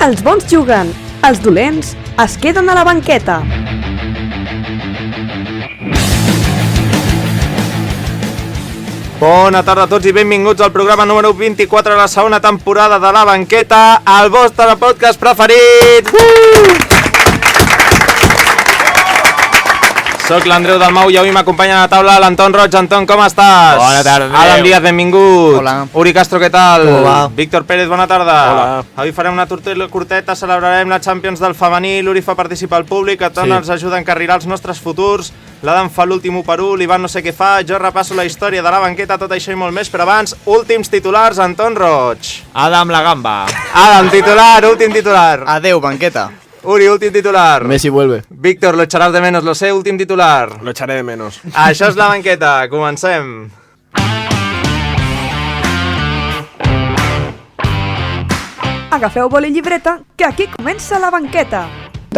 Els bons juguen, els dolents es queden a la banqueta. Bona tarda a tots i benvinguts al programa número 24 de la segona temporada de La Banqueta, el vostre podcast preferit! Soc l'Andreu Dalmau i avui m'acompanya a la taula l'Anton Roig. Anton, com estàs? Bona tarda, Andreu. Adam Díaz, benvingut. Hola. Uri Castro, què tal? Hola. Víctor Pérez, bona tarda. Hola. Avui farem una tortilla curteta, celebrarem la Champions del femení, l'Uri fa participar al públic, Anton ens ajuda a encarrilar els nostres futurs, l'Adam fa l'últim 1 per 1, l'Ivan no sé què fa, jo repasso la història de La Banqueta, tot això i molt més, però abans, últims titulars, Anton Roig. Adam la gamba. Adam, titular, últim titular. Adeu, banqueta. Uri, últim titular. Messi vuelve. Víctor, lo echarás de menos, lo sé, últim titular. Lo echaré de menos. Això és La Banqueta, comencem. Agafeu boli i llibreta, que aquí comença La Banqueta.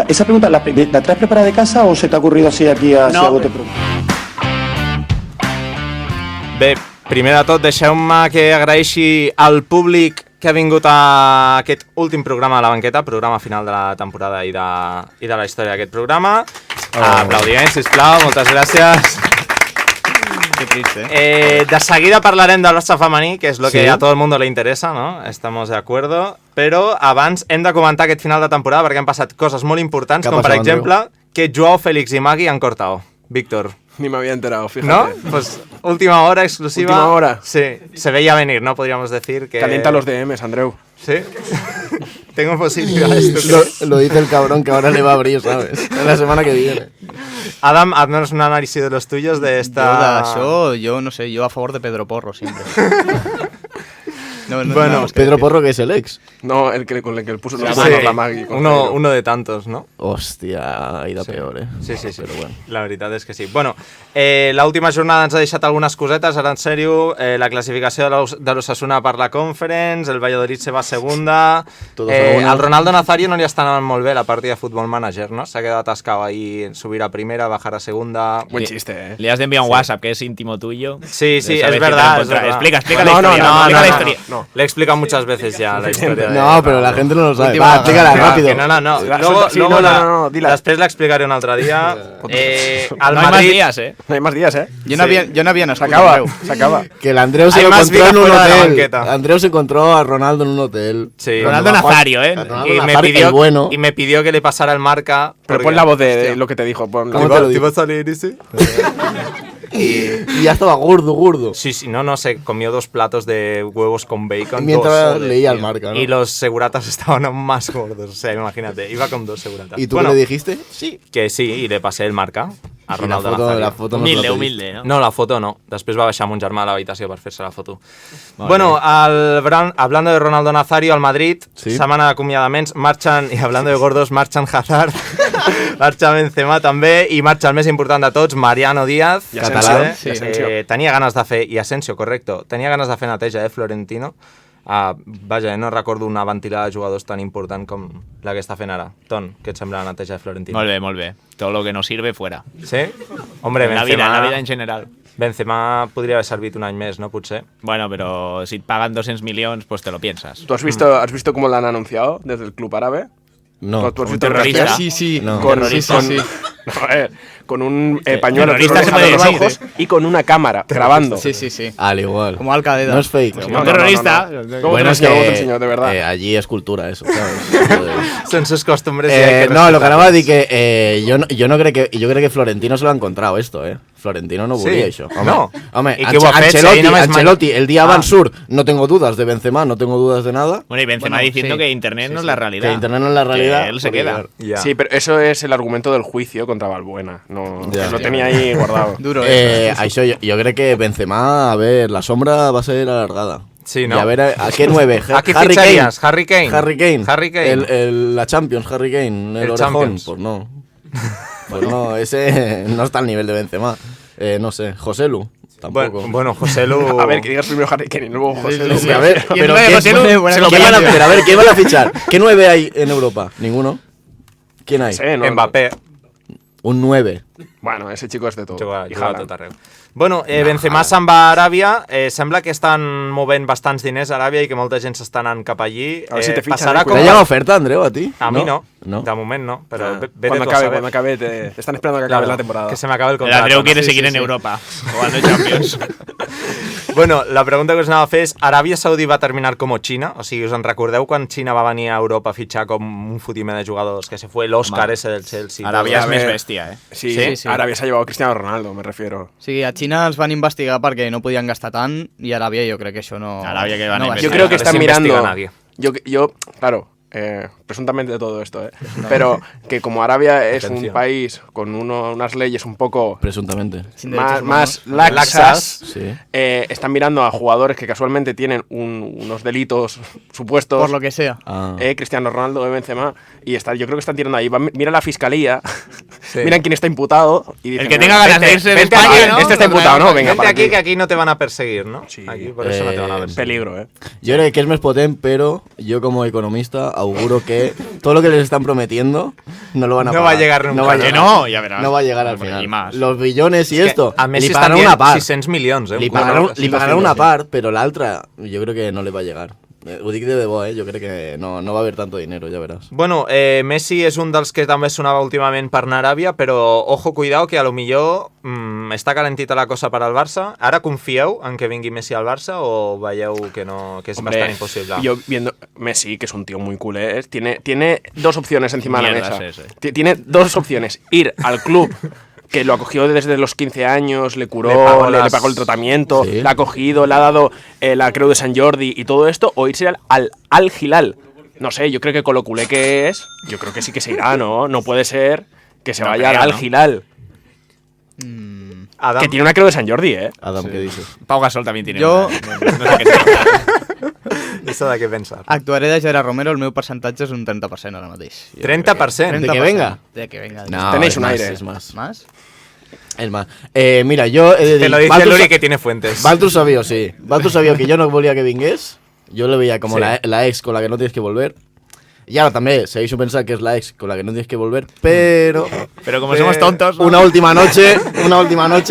¿Esa pregunta la traes preparada de casa o se te ha ocurrido así aquí a bote pronto? Bé, primer de tot, deixeu-me que agraeixi al públic que ha vingut a aquest últim programa de La Banqueta, programa final de la temporada i de la història d'aquest programa. Aplaudiment, sisplau, moltes gràcies. Qué triste, De seguida parlarem del Barça femení, que és lo que a todo el mundo le interesa, ¿no? Estamos de acuerdo. Però abans hem de comentar aquest final de temporada perquè han passat coses molt importants, com per exemple que Joao Félix i Magui han cortado. Víctor. Ni me había enterado, fíjate. ¿No? Pues última hora exclusiva. Última hora. Sí, se veía venir, ¿no? Podríamos decir que... Calienta los DMs, Andreu. ¿Sí? Tengo posibilidades. Lo dice el cabrón que ahora le va a abrir, ¿sabes? En la semana que viene. Adam, haznos un análisis de los tuyos de esta... Yo no sé, yo a favor de Pedro Porro siempre. Bueno, Pedro Porro, que es el ex. No, el que con el que puso Sí, las manos la Magui. uno de tantos, ¿no? Hòstia, ha ido peor, eh? Sí. Però bueno. La veritat és que sí. Bueno, l'última jornada ens ha deixat algunes cosetes, ara en sèrio, la classificació de l'Osasuna per la Conference, el Valladolid se va a segunda, al Ronaldo Nazario no li està anant molt bé la partida de Football Manager, ¿no? Se ha quedado atascado ahí en subir a primera, bajar a segunda... Buen chiste, Le has de enviar un WhatsApp que es íntimo tuyo. Sí, es verdad. Explica No, la historia. No. Le he explicado muchas veces ya la historia. No, pero la gente no lo sabe. Va, explícala rápido. No. Després l'explicaré un altre dia. Al No hay más Madrid... días, No hay más días, ¿eh? Yo no había Se acaba, se acaba. Que el Andreu se Hay lo más encontró en vida un fuera de la hotel. banqueta. Andreu se encontró a Ronaldo en un hotel. Sí. Ronaldo Nazario, ¿eh? El bueno. Y me pidió que le pasara el marca. Pero pon la voz de lo que te dijo. Pon ¿Cómo te lo ¿Te digo? va a salir ese? Y ya estaba gordo. Sí, no, se comió 2 platos de huevos con bacon. Mientras 2 leía tío. el marca, ¿no? Y los seguratas estaban aún más gordos. O sea, imagínate, iba con 2 seguratas. ¿Y tú bueno, qué le dijiste? Sí. que sí, y le pasé el marca a Y Ronaldo Nazario. la foto no se la Humilde, ¿no? No, la foto no. Després va baixar mon germà a l'habitació per fer-se la foto. Bueno, hablando de Ronaldo Nazario, al Madrid, Sí. setmana d'acomiadaments, marxen, i hablando de gordos, marxen Hazard, marxa Benzema també, i marxa el més important de tots, Mariano Díaz. I Asensio, ¿vale? sí. Asensio. Tenia ganes de fer, i Asensio, correcto, tenia ganes de fer neteja, Florentino. Vaja, no recordo una ventilada de jugadors tan important com la que està fent ara. Ton, què et sembla la neteja de Florentino? Molt bé. Todo lo que no sirve, fuera. Sí? Hombre, En la vida en general. Benzema podria haver servit un any més, no? Potser. Bueno, pero si pagan 200 millones, pues te lo piensas. ¿Tú has visto cómo lo han anunciado desde el club árabe? No. ¿Tú has Un visto el terrorista. cartel? Sí. No. Con un pañuelo terrorista se rojo puede en los decir, ojos y con una cámara grabando. Sí. Al igual. Como Al-Qaeda. No es fake. No, Un terrorista. Luego te lo enseño, de verdad. Allí es cultura eso, ¿sabes? Son sus costumbres. Y hay que No, lo que anava a respetarles. dir que jo crec que Florentino se lo ha encontrado esto, Florentino no volia això. Home, I què ho ha fet? Ancelotti, Sí, només Ancelotti, el día abans surt, no tengo dudas de Benzema, no tengo dudas de nada. Bueno, y Benzema diciendo que Internet no es la realidad. Que Internet no es la realidad. Que él se queda. Ya. Sí, pero eso es el argumento del juicio contra Balbuena. No, Ya. lo tenía ahí guardado. Duro, Això, jo crec que Benzema, a ver, la sombra va a ser alargada. Sí, ¿no? Y a ver, ¿a qué 9? ¿A qué ficharías? Harry Kane. Harry Kane. Harry Kane. La Champions, Harry Kane. El orejón. Champions. Pues no. Pues no, ese no está al nivel de Benzema. No sé, Joselu. Tampoco. Bueno, José Lu... A ver, que digas primero Harry Kane y luego José Lu. Sí, a ver, ¿Quién pero trae ¿qué- José Lu? ¿qué Buena van a- combinación. pero a ver, ¿quién van a fichar? ¿Qué 9 hay en Europa? ¿Ninguno? ¿Quién hay? Sí, no, Mbappé. Un 9. Bueno, ese chico és de tot. Juga I a Haaland. tot arreu. Bueno, Benzema se'n va a Aràbia. Sembla que estan movent bastants diners a Aràbia i que molta gent s'està anant cap allí. A ver si te fichan, passarà cuidado. ¿Te ha llegado oferta, Andreu, a ti? A mí no. No. De moment no, però vete Cuando tú a saber. cuando acabe, te están esperando a que acabe la temporada. Que se me acabe el El contrato. Andreu ¿no? quiere Sí, seguir sí, en sí. Europa, jugando Champions. Bueno, la pregunta que us anava a fer és Aràbia Saudí va terminar com Xina? O sigui, us en recordeu quan Xina va venir a Europa a fitxar com un fotimer de jugadors que se fue l'Oscar ese del Chelsea? Aràbia és A més ver. bèstia, Sí, Sí, sí. Arabia se ha llevado a Cristiano Ronaldo, me refiero. O sigui, a Xina els van investigar perquè no podien gastar tant i a Aràbia jo crec que això no... Aràbia que van no a va Yo investigar. ser. creo que no están les investiga mirando. nadie. Yo claro, presuntamente de todo esto, pero que como Arabia es un Atención. país con unas leyes un poco Presuntamente. Sin derechos más humanos. laxas, Sí. están mirando a jugadores que casualmente tienen unos delitos supuestos. Por lo que sea. Ah. Cristiano Ronaldo, Benzema, y yo creo que están tirando ahí. Mira la fiscalía, miran quién está imputado. Y dicen, El que tenga ganas de irse de vente España, aquí, ¿no? Este está imputado, ¿no? Venga, Vente para aquí que aquí no te van a perseguir, ¿no? Sí. Aquí, por eso no te van a perseguir. Peligro, Yo creo que es más potente, pero yo como economista auguro que todo lo que les están prometiendo no lo van a No pagar. va a llegar nunca. No va a Que llegar. no, ja veràs. No va a llegar al Hombre, final. I más. Los billones y esto, A Messi li estan pagaran dient una part. 600 milions, Li Un pagaran, col·lectiu. li pagaran una part, però l'altra jo crec que no li va llegar. Ho dic de debò, jo crec que no va haver tanto dinero, ja veràs. Bueno, Messi és un dels que també sonava últimament per anar a Aràbia, però ojo, cuidao, que a lo millor està calentita la cosa per al Barça. Ara confieu en que vingui Messi al Barça o veieu que no, que és bastant impossible? Yo viendo Messi, que es un tío muy culé, tiene dos opciones encima de la Mierda mesa. es ese. Tiene dos opciones. Ir al club que lo acogió desde los 15 años, le curó, Le pagó le las- pagó el tratamiento, Sí. le ha acogido, le ha dado la Creu de San Jordi y todo esto, o irse al Hilal. No sé, yo creo que con lo culé que es, yo creo que sí que se irá, ¿no? No puede ser que se No vaya creo, al ¿no? Hilal. Adam, Que tiene una Creu de San Jordi, ¿eh? Adam, què dices? Pau Gasol también tiene Yo- una. No sé qué sea. això de què pensar? Actuaré de Gerard Romero, el meu percentatge és un 30% ara mateix. Jo 30%? De que venga? De que venga. No, Tenéis es un más, aire. es más. ¿Más? Es más. Mira, jo he de dir... Te lo dice Valtus- Luri que tiene fuentes. Valtus sabia, sí. Valtus sabia que yo no volia que vingués. Yo le veía como Sí. la ex con la que no tienes que volver. Y ahora también seguís pensar que es la ex con la que no tienes que volver, pero Pero como somos tontos. ¿no? una última noche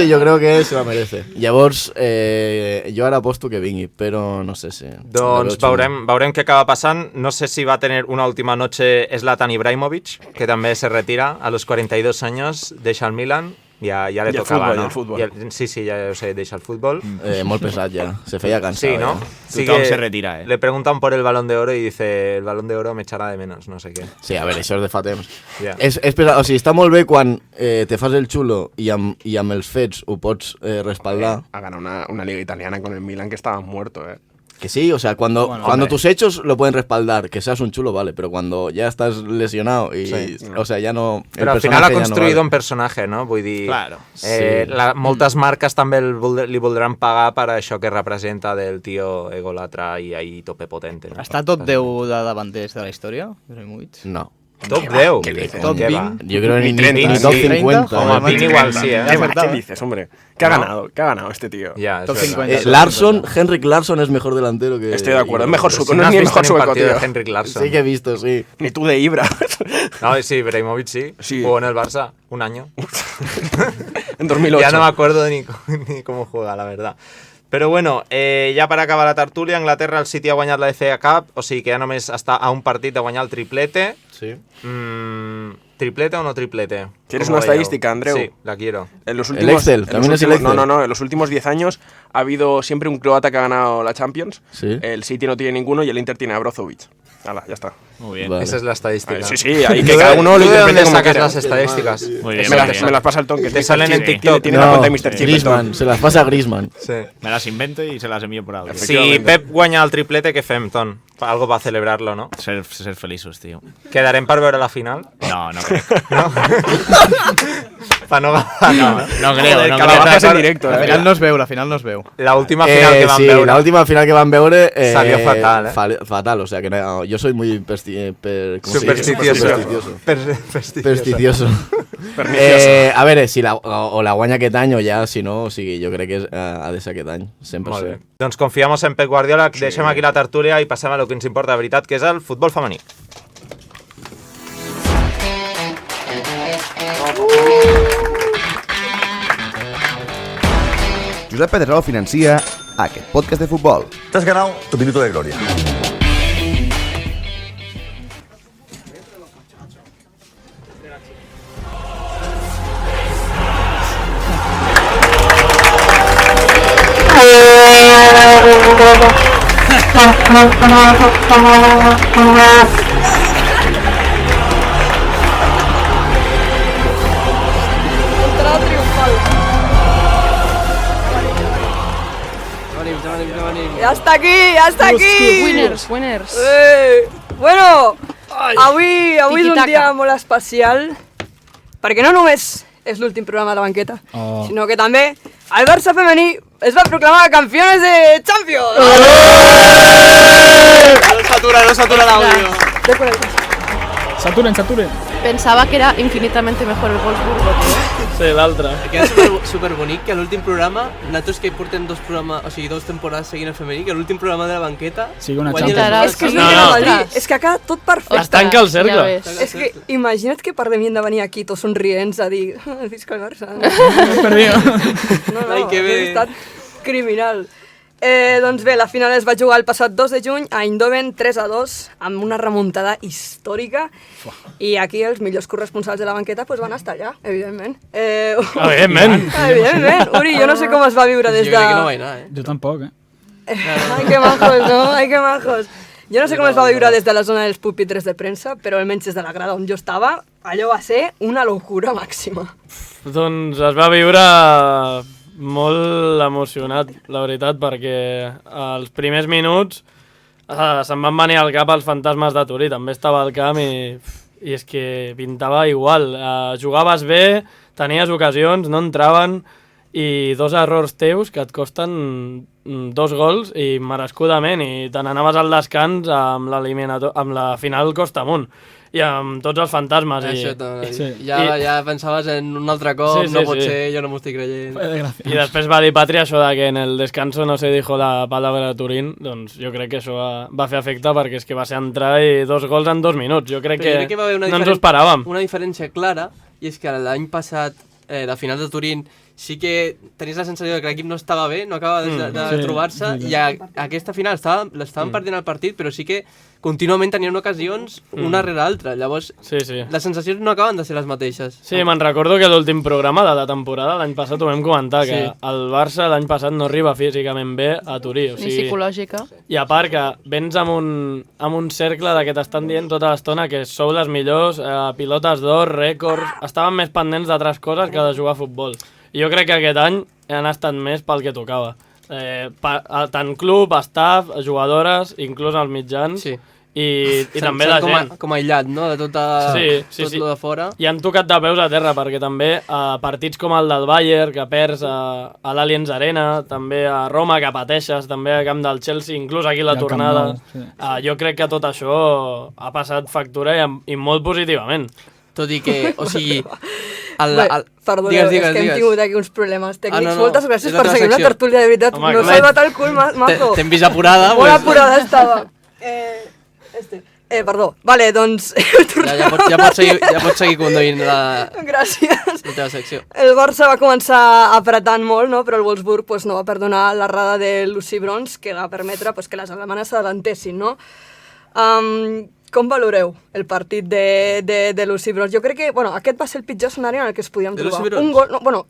yo creo que se la merece. Llavors, jo ara aposto que vingui, però no sé si... Doncs veurem què acaba passant. No sé si va a tener una última noche Zlatan Ibrahimovic, que també se retira a los 42 años, deixa el Milan. Ja le Y el tocava, fútbol, no? y el fútbol. Sí, ja ho sé, deixa el futbol. Molt pesat ja, se feia cansar. Sí, ¿no? Sí Tothom que se retira, Le preguntan por el Balón de Oro y dice, el Balón de Oro me echará de menos, no sé què. Sí, a veure, això és de fa temps. Ja. És pesat, o sigui, està molt bé quan te fas el xulo i amb els fets ho pots respaldar. Ha ganado una liga italiana con el Milan que estaba muerto, ¿eh? Que sí, o sea, cuando Bueno, tus hechos lo pueden respaldar, que seas un chulo, vale, pero cuando ya estás lesionado y, Sí. o sea, ya no... el Però al final ha personaje ya no construït vale. un personatge, no? Vull dir, Claro. moltes marques també li voldran pagar per això que representa del tio egolatra i ahí tope potente. No? Està top 10 de davanters de la història, Ibrahimovic? No. Top 10. ¿Qué dices? Top Què va? 20? Yo creo que ni 30, ni top sí. 50. Home, ¿eh? Pin igual sí, Ya ¿Qué, acertado, ¿Qué ¿eh? dices, hombre? ¿Qué ha ganado este tío? Ja, Top és 50. verdad. Larsson, Henrik Larsson es mejor delantero que... Estoy de acuerdo, es mejor sueco, Si no no es has ni el visto mejor ni un sueco, partido tío. de Henrik Larsson. Sí que he visto, sí. Ni tú de Ibra. No, sí, Ibrahimovic sí. Sí. Jugó en el Barça un año. En 2008. Ya no me acuerdo ni cómo juega, la verdad. Però bueno, ja per acabar la tertúlia, Anglaterra, el City ha guanyat la FA Cup, o sigui que ja només està a un partit de guanyar el triplete. Sí. ¿Triplete o no triplete? ¿Quieres ¿Cómo una veieu? estadística, Andreu? Sí, la quiero. En los El Excel, también es el Excel. No, en los últimos 10 años ha habido siempre un croata que ha ganado la Champions. Sí. El City no tiene ninguno y el Inter tiene a Brozovic. Hala, ya está. Muy bien. Vale. Esa es la estadística. Sí, sí, ahí ¿Tú que de- cada uno ¿tú lo de dónde interprete como sacas quiera. las estadísticas? Muy bien, Me muy bien. las pasa el Ton, que Te salen en tiene- TikTok. Tiene una cuenta de Mr. Chip. Griezmann, se las pasa a Griezmann. Sí. Me las invento y se las envío por audio. Si Pep guanya el triplete, què fem, Ton? Algo para celebrarlo, no? Ser feliços, tío. Quedarem per veure la final? No crec. Pa no agafar, no? No creo, no Que la creo. bajas en directo, La eh. final no es veu, la final no es veu. La última final que vam sí, veure... la última final que van veure... Salió fatal, Fatal, o sea que no, yo soy muy ¿cómo se dice? Supersticioso. Supersticioso. A veure, si la guanya aquest any o ja, si no, o sigui, jo crec que ha de ser aquest any, 100%. Molt bé. Doncs confiamos en Pep Guardiola, deixem aquí la tertúlia i passem a lo que ens importa de veritat, que és el futbol femení. Josep Pedrerol financia aquest podcast de futbol. Te has ganado tu minuto de gloria. Ja està aquí, ja està aquí! Winners. Bueno, avui és un Tiki-taka. dia molt especial, perquè no només és l'últim programa de la banqueta, sinó que també el Barça femení es va proclamar campeones de Champions! No s'atura l'àudio. Saturen. Pensaba que era infinitamente mejor el Wolfsburgo, tío. Sí, l'altre. Que és superbonic que a l'últim programa, nosaltres que portem dos temporades seguint el femení, que l'últim programa de la banqueta... Sigui una guanyi Champions. És que és el que anava a dir, és que acaba tot perfecte. Es tanca el cercle. Ja ves. És que imagina't que parlem de venir aquí tots somrients a dir visca el Barça. No, Ai, que bé. ha estat criminal. Doncs bé, la final es va jugar el passat 2 de juny a Eindhoven 3-2 amb una remuntada històrica i aquí els millors corresponsals de la banqueta pues, van estar allà, evidentment. Evidentment. Evidentment. Uri, jo no sé com es va viure des de... Jo crec que no vaig anar, Jo tampoc, Ai, que majos, no? Ai, que majos. Jo no sé com es va viure des de la zona dels pupitres de premsa, però almenys des de la grada on jo estava, allò va ser una locura màxima. Doncs es va viure molt emocionat, la veritat, perquè als primers minuts se'm van venir al cap els fantasmes de Turí. També estava al camp i és que pintava igual. Jugaves bé, tenies ocasions, no entraven i dos errors teus que et costen 2 gols i merescudament, i te n'anaves al descans amb la final costa amunt i amb tots els fantasmes. Ja pensaves en un altre cop, no pot ser, jo no m'ho estic creient. I després va dir Patri això de que en el descanso no se dijo la palabra Turín, doncs jo crec que això va fer efecte perquè és que va ser entrar i 2 gols en 2 minuts. Jo crec que va haver no ens ho esperàvem. Una diferència clara, i és que l'any passat, la final de Turín, sí que tenies la sensació que l'equip no estava bé, no acaba de trobar-se, i aquesta final l'estaven perdent el partit, però sí que contínuament tenien ocasions una rere l'altra. Llavors, les sensacions no acaben de ser les mateixes. Sí, me'n recordo que l'últim programa de la temporada, l'any passat ho vam comentar, que el Barça l'any passat no arriba físicament bé a Turí. Ni psicològica. I a part que vens amb un cercle de que t'estan dient tota l'estona que sou les millors, pilotes d'or, rècords, estaven més pendents d'altres coses que de jugar a futbol. I jo crec que aquest any han estat més pel que tocava. Tant club, staff, jugadores, inclús els mitjans, i també la gent. Com aïllat, no?, de tot lo de fora. I han tocat de peus a terra, perquè també partits com el del Bayern, que perds a l'Allianz Arena, també a Roma, que pateixes, també a camp del Chelsea, inclús aquí la tornada. Jo crec que tot això ha passat factura i molt positivament. Tot i que, o sigui... Perdoneu, és que hem tingut aquí uns problemes tècnics. Moltes gràcies per seguir la tertúlia, de veritat. No s'ha salvat el cul, mazo. T'hem vist apurada. Molt apurada estava. Perdó. Vale, doncs... Ja pots seguir conduint la teva secció. El Barça va començar apretant molt, no? Però el Wolfsburg no va perdonar l'errada de Lucy Bronze, que va permetre que les alemanes s'adantessin, no? Com valoreu el partit de Lucy Bronze? Jo crec que aquest va ser el pitjor escenari en el que es podíem trobar. Un gol,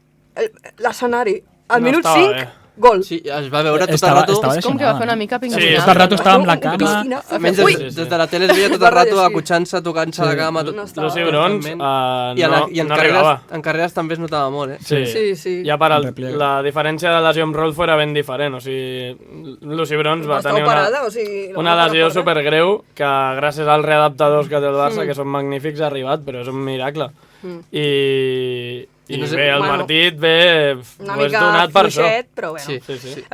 l'escenari, al minut 5, gol. Sí, es va veure tot el rato. És com que va fer una mica pingüina. Sí, tot el rato estava amb la cama. Almenys des de la tele es veia tot el rato acotxant-se, tocant-se la cama. Lucy Bronze I en carreres també es notava molt, Sí. I a part, la diferència de lesió amb Rolfo era ben diferent. O sigui, Lucy Bronze va tenir una lesió supergreu que gràcies als readaptadors que té el Barça, que són magnífics, ha arribat, però és un miracle. I bé, el partit una mica fluixet, però bueno.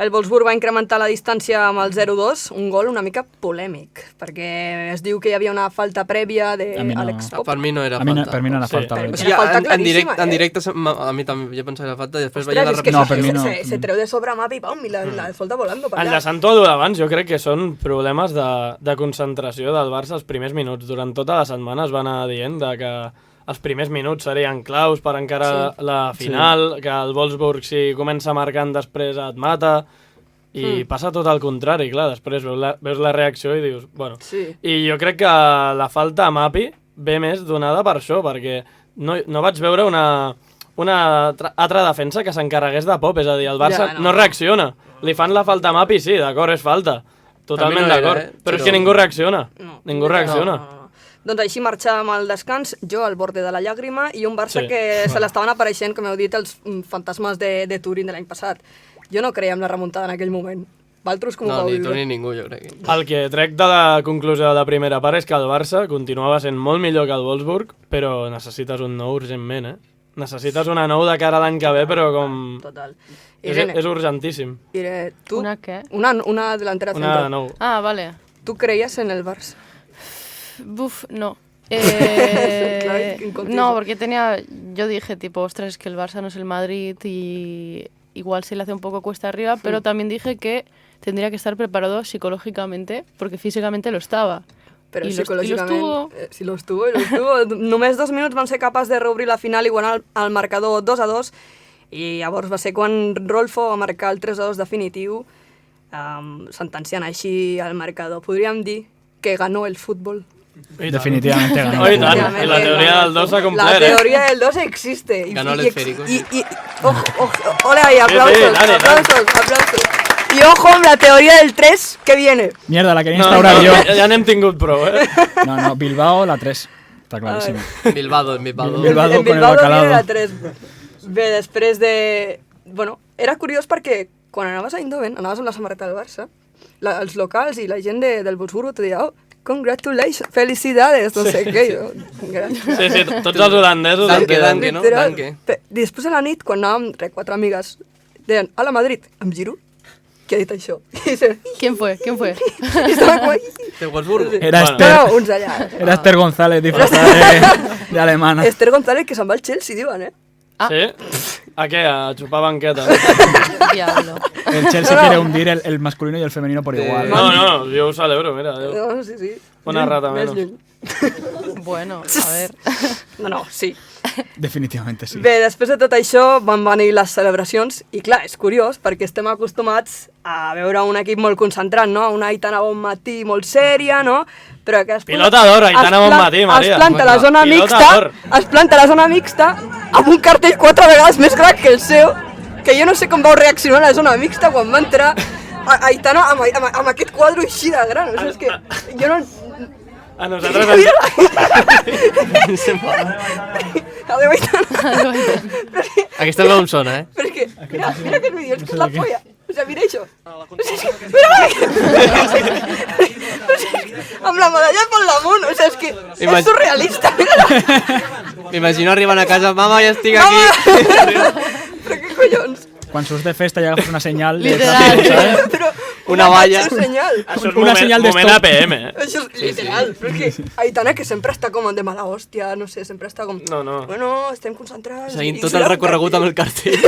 El Wolfsburg va incrementar la distància amb el 0-2, un gol una mica polèmic, perquè es diu que hi havia una falta prèvia d'Àlex Pop. Per mi no era falta. Per mi no era falta. En directe, a mi també jo pensava que era falta, i després veia la repetició. No, per mi no. Se treu de sobre Mapi, pam, i la falta volando per allà. Enllaçant tot d'abans, jo crec que són problemes de concentració del Barça els primers minuts. Durant tota la setmana es va anar dient que els primers minuts serien claus per encarar la final, que el Wolfsburg si comença marcant després et mata, i passa tot el contrari, clar, després veus la reacció i dius, bueno... I jo crec que la falta a Mapi ve més donada per això, perquè no vaig veure una altra defensa que s'encarregués de Pop, és a dir, el Barça no reacciona. Li fan la falta a Mapi, sí, d'acord, és falta. Totalment d'acord, però és que ningú reacciona. Ningú reacciona. Doncs així marxàvem al descans, jo al borde de la llàgrima i un Barça que se l'estaven apareixent, com heu dit, els fantasmes de Turín de l'any passat. Jo no creia en la remuntada en aquell moment. Valtros com ho vau viure? No, ni tu ni ningú, jo crec. El que trec de la conclusió de la primera part és que el Barça continuava sent molt millor que el Wolfsburg, però necessites un nou urgentment, Necessites una nou de cara a l'any que ve, però com... Total. És urgentíssim. Irene, tu... ¿Una qué? Una delantera central. Una de nou. Ah, vale. ¿Tú creías en el Barça? Buf, no. No, porque yo dije tipo, ostras, es que el Barça no es el Madrid y igual se le hace un poco cuesta arriba, pero también dije que tendría que estar preparado psicológicamente, porque físicamente lo estaba. Però psicològicament... Sí, lo estuvo. Només 2 minuts van ser capaç de reobrir la final igualant el marcador 2-2 i llavors va ser quan Rolfo va marcar el 3-2 definitiu, sentenciant així el marcador. Podríem dir que ganó el futbol. Definitivamente ganó. Oh, y la teoría del 2 a completar. La teoría del 2 existe. Ganó el esférico. Ole ahí, aplausos, aplausos. Y ojo amb la teoría del 3 que viene. Mierda, la quería instaurar yo. Ja n'hem tingut prou, No, Bilbao la 3. Està claríssim. Bilbao con el bacalao. Viene la 3. Bé, després de... Bueno, era curiós perquè quan anaves a Eindhoven, anaves amb la samarreta del Barça, els locals i la gent del Wolfsburg te deia, congratulations, felicidades, no sé què. Sí, tots els holandesos. Danke, no? Danke. Després de la nit, quan anàvem 4 amigues, deien, hola Madrid, em giro, qui ha dit això? ¿Quién fue? I estava com ahí. De Wolfsburg. Era Esther. No, uns allà. Era Esther González, disfrazada de alemana. Esther González, que se'n va al Chelsea, diuen, Sí? ¿A qué? A chupar banqueta. Diablo. El Chelsea quiere hundir el masculino y el femenino por igual. No, yo uso el euro, mira. No, sí. Una rata menos. Bueno, a ver. No, sí. Definitivamente sí. Bé, després de tot això van venir les celebracions i clar, és curiós perquè estem acostumats a veure un equip molt concentrat, no? Una Aitana Bonmatí molt sèria, no? Però que Pilota d'or, Aitana Bonmatí, Maria. Es planta la zona mixta amb un cartell 4 vegades més gran que el seu, que jo no sé com vau reaccionar a la zona mixta quan va entrar Aitana amb aquest quadre així de gran. O sigui, és que jo no... A nosaltres... Adéu, Aitana. Aquesta veu em sona, Però és que, mira aquest vídeo, és que és la polla. O sigui, mira això. Amb la medalla pel damunt, o sigui, és que és surrealista. M'imagino arribant a casa, mama, ja estic aquí. Però què collons? Quan surts de festa i agafes una senyal... Literal. Però una valla. Això és una senyal de moment APM, Això és literal, però és que Aitana, que sempre està com de mala hòstia, no sé, sempre està com... No. Bueno, estem concentrats... Seguint tot el recorregut amb el cartell.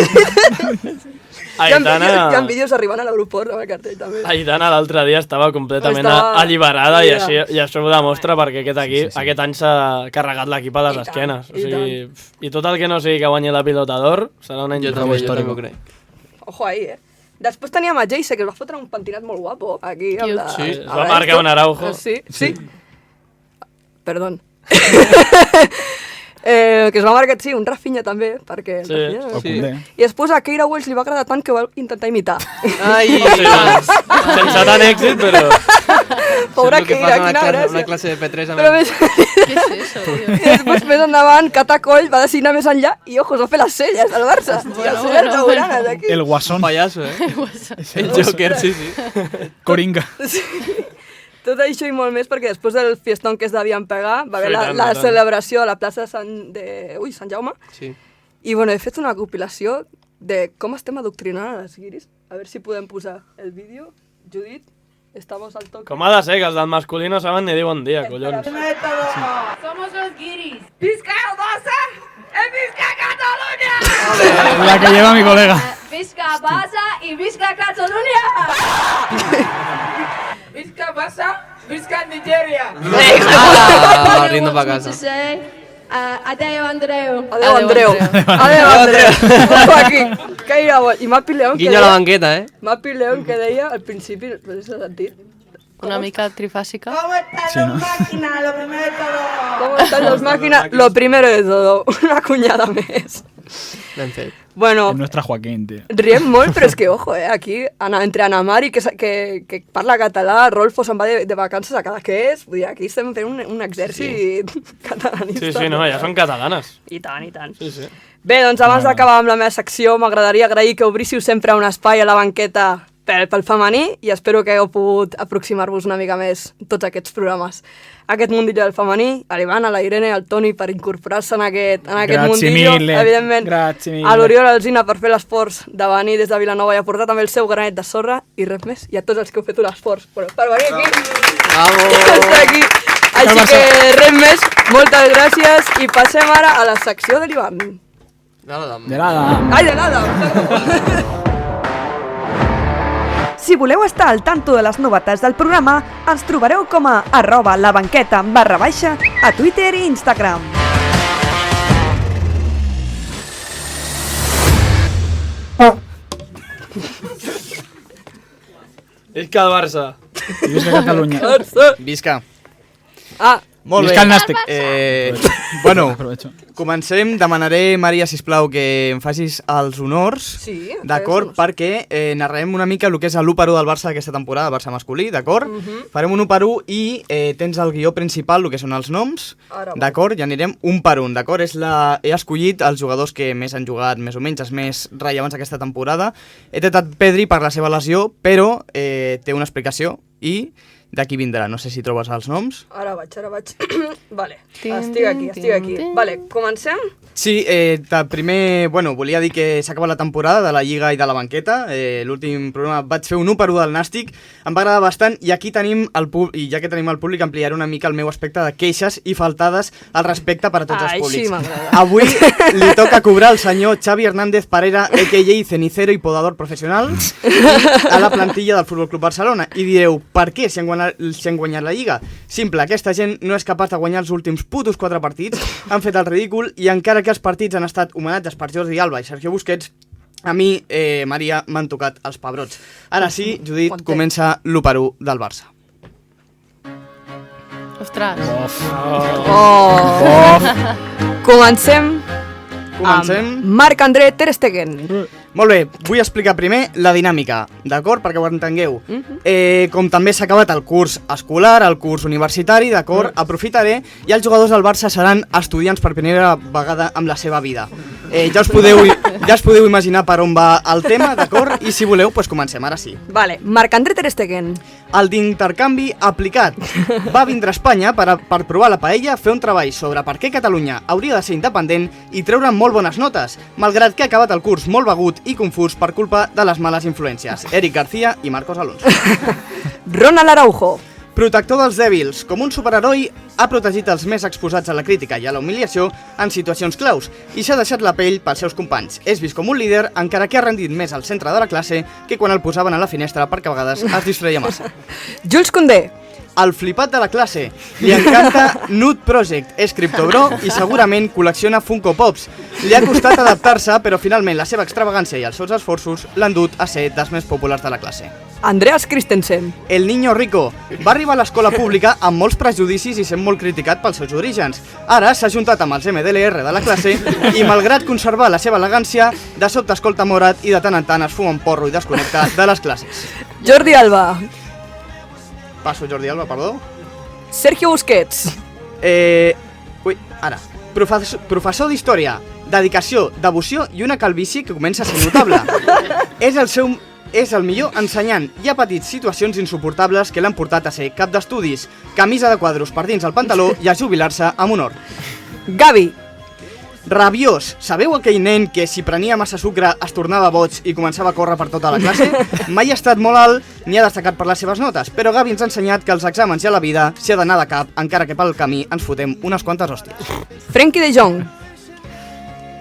Hi ha vídeos arribant a l'aeroport amb el cartell, també. Aitana l'altre dia estava completament alliberada i això ho demostra perquè aquest any s'ha carregat l'equip a les esquenes. O sigui, i tot el que no sigui que guanyi la Pilota d'Or serà un any històric. Ojo ahí, Després teníem a Jayce, que es va fotre un pentinat molt guapo, aquí. Sí, es va marcar un Araujo. Sí. Perdón. Que es va marcar, sí, un Rafinha també, perquè... Sí. I després a Keira Wells li va agradar tant que va intentar imitar. Ai, sense tant èxit, però... Pobra Keira, quina gràcia. Una classe de P3 amb el... Què és això, tio? I després més endavant, Cata Coll va designar més enllà i, ojo, es va fer les celles del Barça. Les celles tauranes, aquí. El Guasón. Payaso, El Joker, sí. Coringa. Tot això i molt més, perquè després del fiestón que es devien pegar, va haver la celebració a la plaça de Sant Jaume. Sí. I, bueno, he fet una compilació de com estem adoctrinant a les guiris. A veure si podem posar el vídeo. Judit, estamos al toque. Com ha de ser, que els del masculí no saben ni dir bon dia, collons. Somos los guiris. ¡Visca el Barça! ¡Visca Cataluña! La que lleva mi colega. ¡Visca Barça y Visca Cataluña! ¡Visca Barça! ¡Visca Nigeria! Rindo para casa. Adeu, Andreu. Adeu, Andreu. Adeu, Andreu. Ojo aquí. Que era bo. I Mapi León, que Guinya a la deia... banqueta, Mapi León, que deia al principi, no sé si s'ha sentit. Una mica trifásica. ¿Cómo están los máquinas? Lo primero de todo. ¿Cómo están los máquinas? Lo primero de todo. Una cunyada més. Ben fet. Bueno, Nuestra Joaquín, tío. riem molt, però és que, ojo, aquí, entre Ana Mari, que parla català, Rolfo se'n va de vacances a Cadaqués, vull dir, aquí estem fent un exèrcit catalanista. Sí, no, ja són catalanes. I tant, i tant. Sí. Bé, doncs abans d'acabar amb la meva secció, m'agradaria agrair que obríssiu sempre un espai a la banqueta pel femení i espero que hagueu pogut aproximar-vos una mica més tots aquests programes. Aquest mundillo del femení, a l'Ivana, a la Irene, al Toni per incorporar-se en aquest mundillo. Evidentment, a l'Oriol Alzina per fer l'esforç de venir des de Vilanova i aportar també el seu granet de sorra i res més. I a tots els que heu fet l'esforç per venir aquí. Bravo! Aquí. Així que res més, moltes gràcies i passem ara a la secció de l'Ivan. De l'Adam. Ai, de l'Adam! Si voleu estar al tanto de les novetats del programa, ens trobareu com a @labanqueta_, a Twitter i Instagram. Visca el Barça. Visca Catalunya. Visca. Ah, molt bé. Visca el Nàstic. Bueno, comencem. Demanaré, Maria, sisplau, que em facis els honors. Sí, d'acord? Perquè narrarem una mica el que és l'1-1 del Barça d'aquesta temporada, Barça masculí, d'acord? Farem un 1-1 i tens el guió principal, el que són els noms, d'acord? I anirem un per un, d'acord? He escollit els jugadors que més han jugat, més o menys, els més rellevants aquesta temporada. He tratat Pedri per la seva lesió, però té una explicació i d'aquí vindrà. No sé si trobes els noms. Ara vaig. Vale, estic aquí. Vale, comencem? Sí, primer, volia dir que s'ha acabat la temporada de la Lliga i de la banqueta. L'últim programa vaig fer un 1-1 del Nàstic. Em va agradar bastant i aquí tenim i ja que tenim el públic ampliaré una mica el meu aspecte de queixes i faltades al respecte per a tots els públics. Sí, m'agrada. Avui li toca cobrar al senyor Xavi Hernández Parera, a.k.a. cenicero i podador professional, a la plantilla del Futbol Club Barcelona. I direu, per què si han guanyat la Lliga? Simple, aquesta gent no és capaç de guanyar els últims putos 4 partits, han fet el ridícul i encara que els partits han estat homenatges per Jordi Alba i Sergio Busquets, a mi, Maria, m'han tocat els pebrots. Ara sí, Judit, comença l'1-1 del Barça. Ostres. Comencem amb Marc-André Ter Stegen. Molt bé, vull explicar primer la dinàmica, d'acord? Perquè ho entengueu. Com també s'ha acabat el curs escolar, el curs universitari, d'acord? Aprofitaré i els jugadors del Barça seran estudiants per primera vegada amb la seva vida. Ja us podeu imaginar per on va el tema, d'acord? I si voleu, doncs comencem, ara sí. Vale, Marc-André Ter Stegen. El d'intercanvi aplicat. Va vindre a Espanya per provar la paella, fer un treball sobre per què Catalunya hauria de ser independent i treure molt bones notes, malgrat que ha acabat el curs molt begut i confús per culpa de les males influències. Eric García i Marcos Alonso. Ronald Araujo. Protector dels dèbils, com un superheroi, ha protegit els més exposats a la crítica i a la humiliació en situacions claus i s'ha deixat la pell pels seus companys. És vist com un líder, encara que ha rendit més al centre de la classe que quan el posaven a la finestra perquè a vegades es distreia massa. Jules Koundé. El flipat de la classe. Li encanta Nude Project, és criptobro i segurament col·lecciona Funko Pops. Li ha costat adaptar-se, però finalment la seva extravagància i els seus esforços l'han dut a ser dels més populars de la classe. Andreas Christensen. El niño rico. Va arribar a l'escola pública amb molts prejudicis i sent molt criticat pels seus orígens. Ara s'ha juntat amb els MDLR de la classe i, malgrat conservar la seva elegància, de sobte escolta Morat i de tant en tant es fuma un porro i desconnecta de les classes. Jordi Alba. Passo Jordi Alba, perdó. Sergio Busquets. Professor d'història, dedicació, devoció i una calvície que comença a ser notable. És el millor ensenyant i ha patit situacions insuportables que l'han portat a ser cap d'estudis, camisa de quadros per dins el pantaló i a jubilar-se amb honor. Gavi. Rabiós. Sabeu aquell nen que si prenia massa sucre es tornava boig i començava a córrer per tota la classe? Mai ha estat molt alt ni ha destacat per les seves notes, però Gavi ens ha ensenyat que els exàmens i a la vida s'hi ha d'anar de cap, encara que pel camí ens fotem unes quantes hòsties. Frenkie de Jong.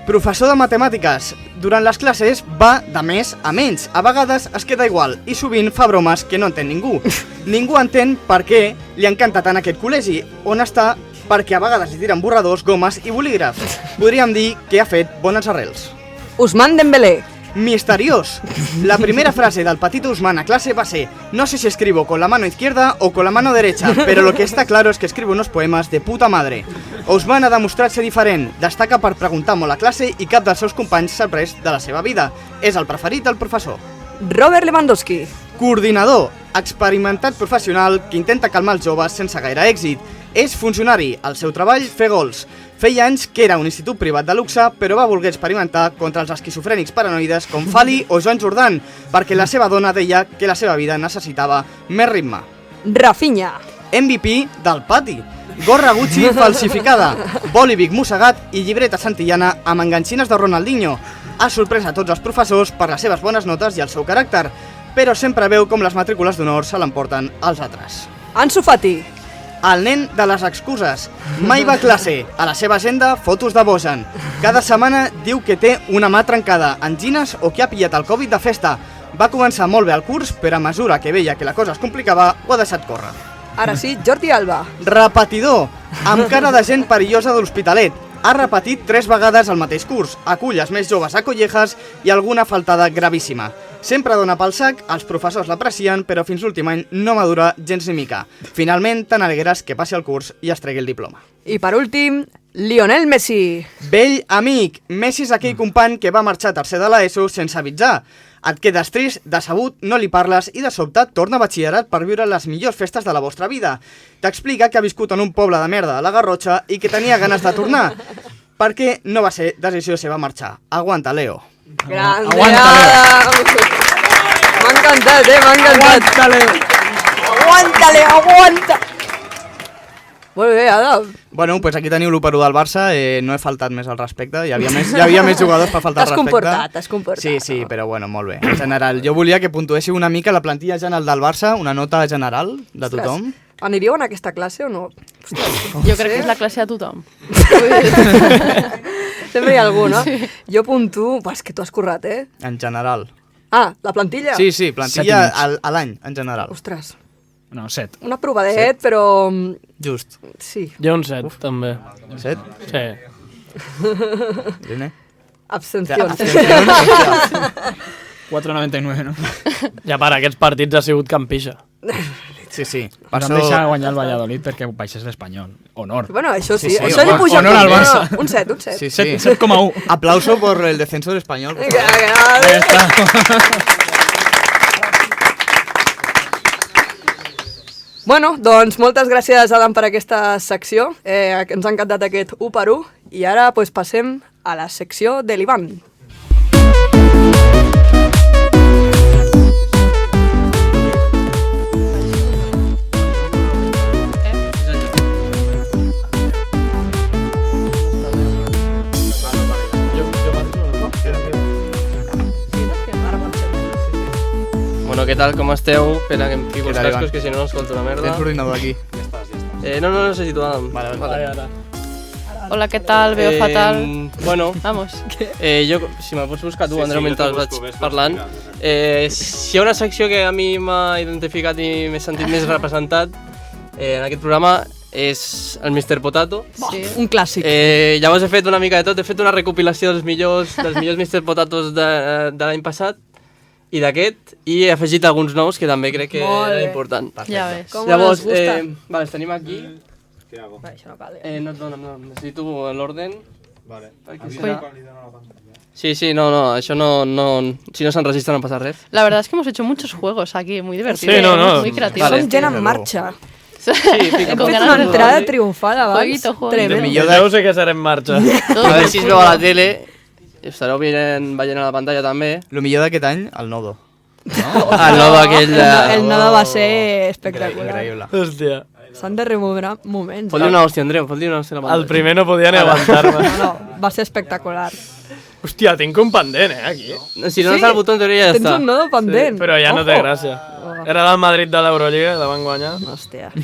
Professor de matemàtiques. Durant les classes va de més a menys. A vegades es queda igual i sovint fa bromes que no entén ningú. Ningú entén per què li encanta tant aquest col·legi, on està perquè a vegades li tiren borradors, gomes i bolígrafs. Podríem dir que ha fet bones arrels. Ousmane Dembélé. Misteriós. La primera frase del petit Ousmane a clase va ser: no sé si escribo con la mano izquierda o con la mano derecha, pero lo que está claro es que escribo unos poemas de puta madre. Ousmane ha demostrat ser diferent, destaca per preguntar molt a classe i cap dels seus companys s'ha pres de la seva vida. És el preferit del professor. Robert Lewandowski. Coordinador, experimentat professional que intenta calmar els joves sense gaire èxit. És funcionari, el seu treball fer gols. Feia anys que era un institut privat de luxe, però va voler experimentar contra els esquizofrènics paranoides com Fali o Joan Jordan, perquè la seva dona deia que la seva vida necessitava més ritme. Rafinha. MVP del pati. Gorra Gucci falsificada, boli Vic mossegat i llibreta santillana amb enganxines de Ronaldinho. Ha sorprès a tots els professors per les seves bones notes i el seu caràcter, però sempre veu com les matrícules d'honor se l'emporten els altres. Ansu Fati. El nen de les excuses. Mai va a classe. A la seva agenda, fotos de Bojan. Cada setmana diu que té una mà trencada, angines o que ha pillat el Covid de festa. Va començar molt bé el curs, però a mesura que veia que la cosa es complicava, ho ha deixat córrer. Ara sí, Jordi Alba. Repetidor, amb cara de gent perillosa de l'Hospitalet. Ha repetit 3 vegades el mateix curs, acull els més joves a collejas i alguna faltada gravíssima. Sempre dona pel sac, els professors l'aprecien, però fins l'últim any no madura gens ni mica. Finalment, te n'alegraràs que passi el curs i es tregui el diploma. I per últim, Lionel Messi. Vell amic, Messi és aquell company que va marxar tercer de l'ESO sense avisar. Et quedes trist, decebut, no li parles i de sobte torna a batxillerat per viure les millors festes de la vostra vida. T'explica que ha viscut en un poble de merda de la Garrotxa i que tenia ganes de tornar, perquè no va ser decisió seva marxar. Aguanta, Leo. Grande, Leo. M'ha encantat, m'ha encantat. Aguanta, Leo. Aguanta, Leo, aguanta. Molt bé, Adam. Bueno, pues aquí teniu l'1-1 del Barça, no he faltat més al respecte, hi havia més jugadors per faltar al respecte. T'has comportat. Sí, però bueno, molt bé. En general, jo volia que puntuéssiu una mica la plantilla general del Barça, una nota general de tothom. Aniríeu en aquesta classe o no? Jo crec que és la classe de tothom. Sempre hi ha algú, no? Sí. Jo puntuo... És que tu has currat, En general. Ah, la plantilla? Sí, plantilla a l'any, en general. Ostres. No, 7. Una provadet, però... Just. Sí. Jo un 7, també. 7? Sí. Rene? Abstencions. 4,99, no? Ja per aquests partits ha sigut campixa. Sí. Vam deixar guanyar el Valladolid perquè baixés l'Espanyol. Honor. Bueno, això sí. Això li puja honor al Barça. Un 7, un 7. Sí. 7,1. Aplauso por el descenso del Español. Ahí está. Bueno, doncs moltes gràcies, Adam, per aquesta secció. Ens ha encantat aquest 1-1. I ara pues, passem a la secció de l'Ivan. Bueno, què tal, com esteu? Espera que em fico els cascos, que si no escolto una merda. Tens l'ordinador aquí. No necessito, Adam. Vale. Hola, què tal? Veo fatal. Bueno, Vamos. jo, si me'l pots buscar tu, Andreu, mentre vaig parlant. Si hi ha una secció que a mi m'ha identificat i m'he sentit més representat en aquest programa és el Mr. Potato. Sí. Un clàssic. Llavors he fet una mica de tot, he fet una recopilació dels millors Mr. Potatos de l'any passat i d'aquest, i he afegit alguns nous que també crec que era important. Ja ves. Llavors, vale, els tenim aquí. Què hago? Vale, això no cal. No, necessito l'orden. Vale. Sí, no, això no... Si no s'enregistra no passa res. La verdad es que hemos hecho muchos juegos aquí, muy divertidos. Sí, no. Muy creativos. Som gent en marxa. Sí, Hem fet una entrada triomfal abans. Jueguito. Tremendo. Jo sé que serà en marxa. A veure si es veu a la tele. Estareu veient a la pantalla també. El millor d'aquest any, el Nodo. El Nodo aquell... El Nodo va ser espectacular. Increïble. Hòstia. S'han de remoure moments. Fot-li una hòstia, Andreu, fot-li una hòstia a la pantalla. El primer no podia ni aguantar-me. No, va ser espectacular. Hòstia, tinc un pendent, aquí. Si no està el botó, en teoria ja està. Tens un Nodo pendent. Sí, però ja no té gràcia. Era del Madrid de l'Eurolliga, la van guanyar. Hòstia.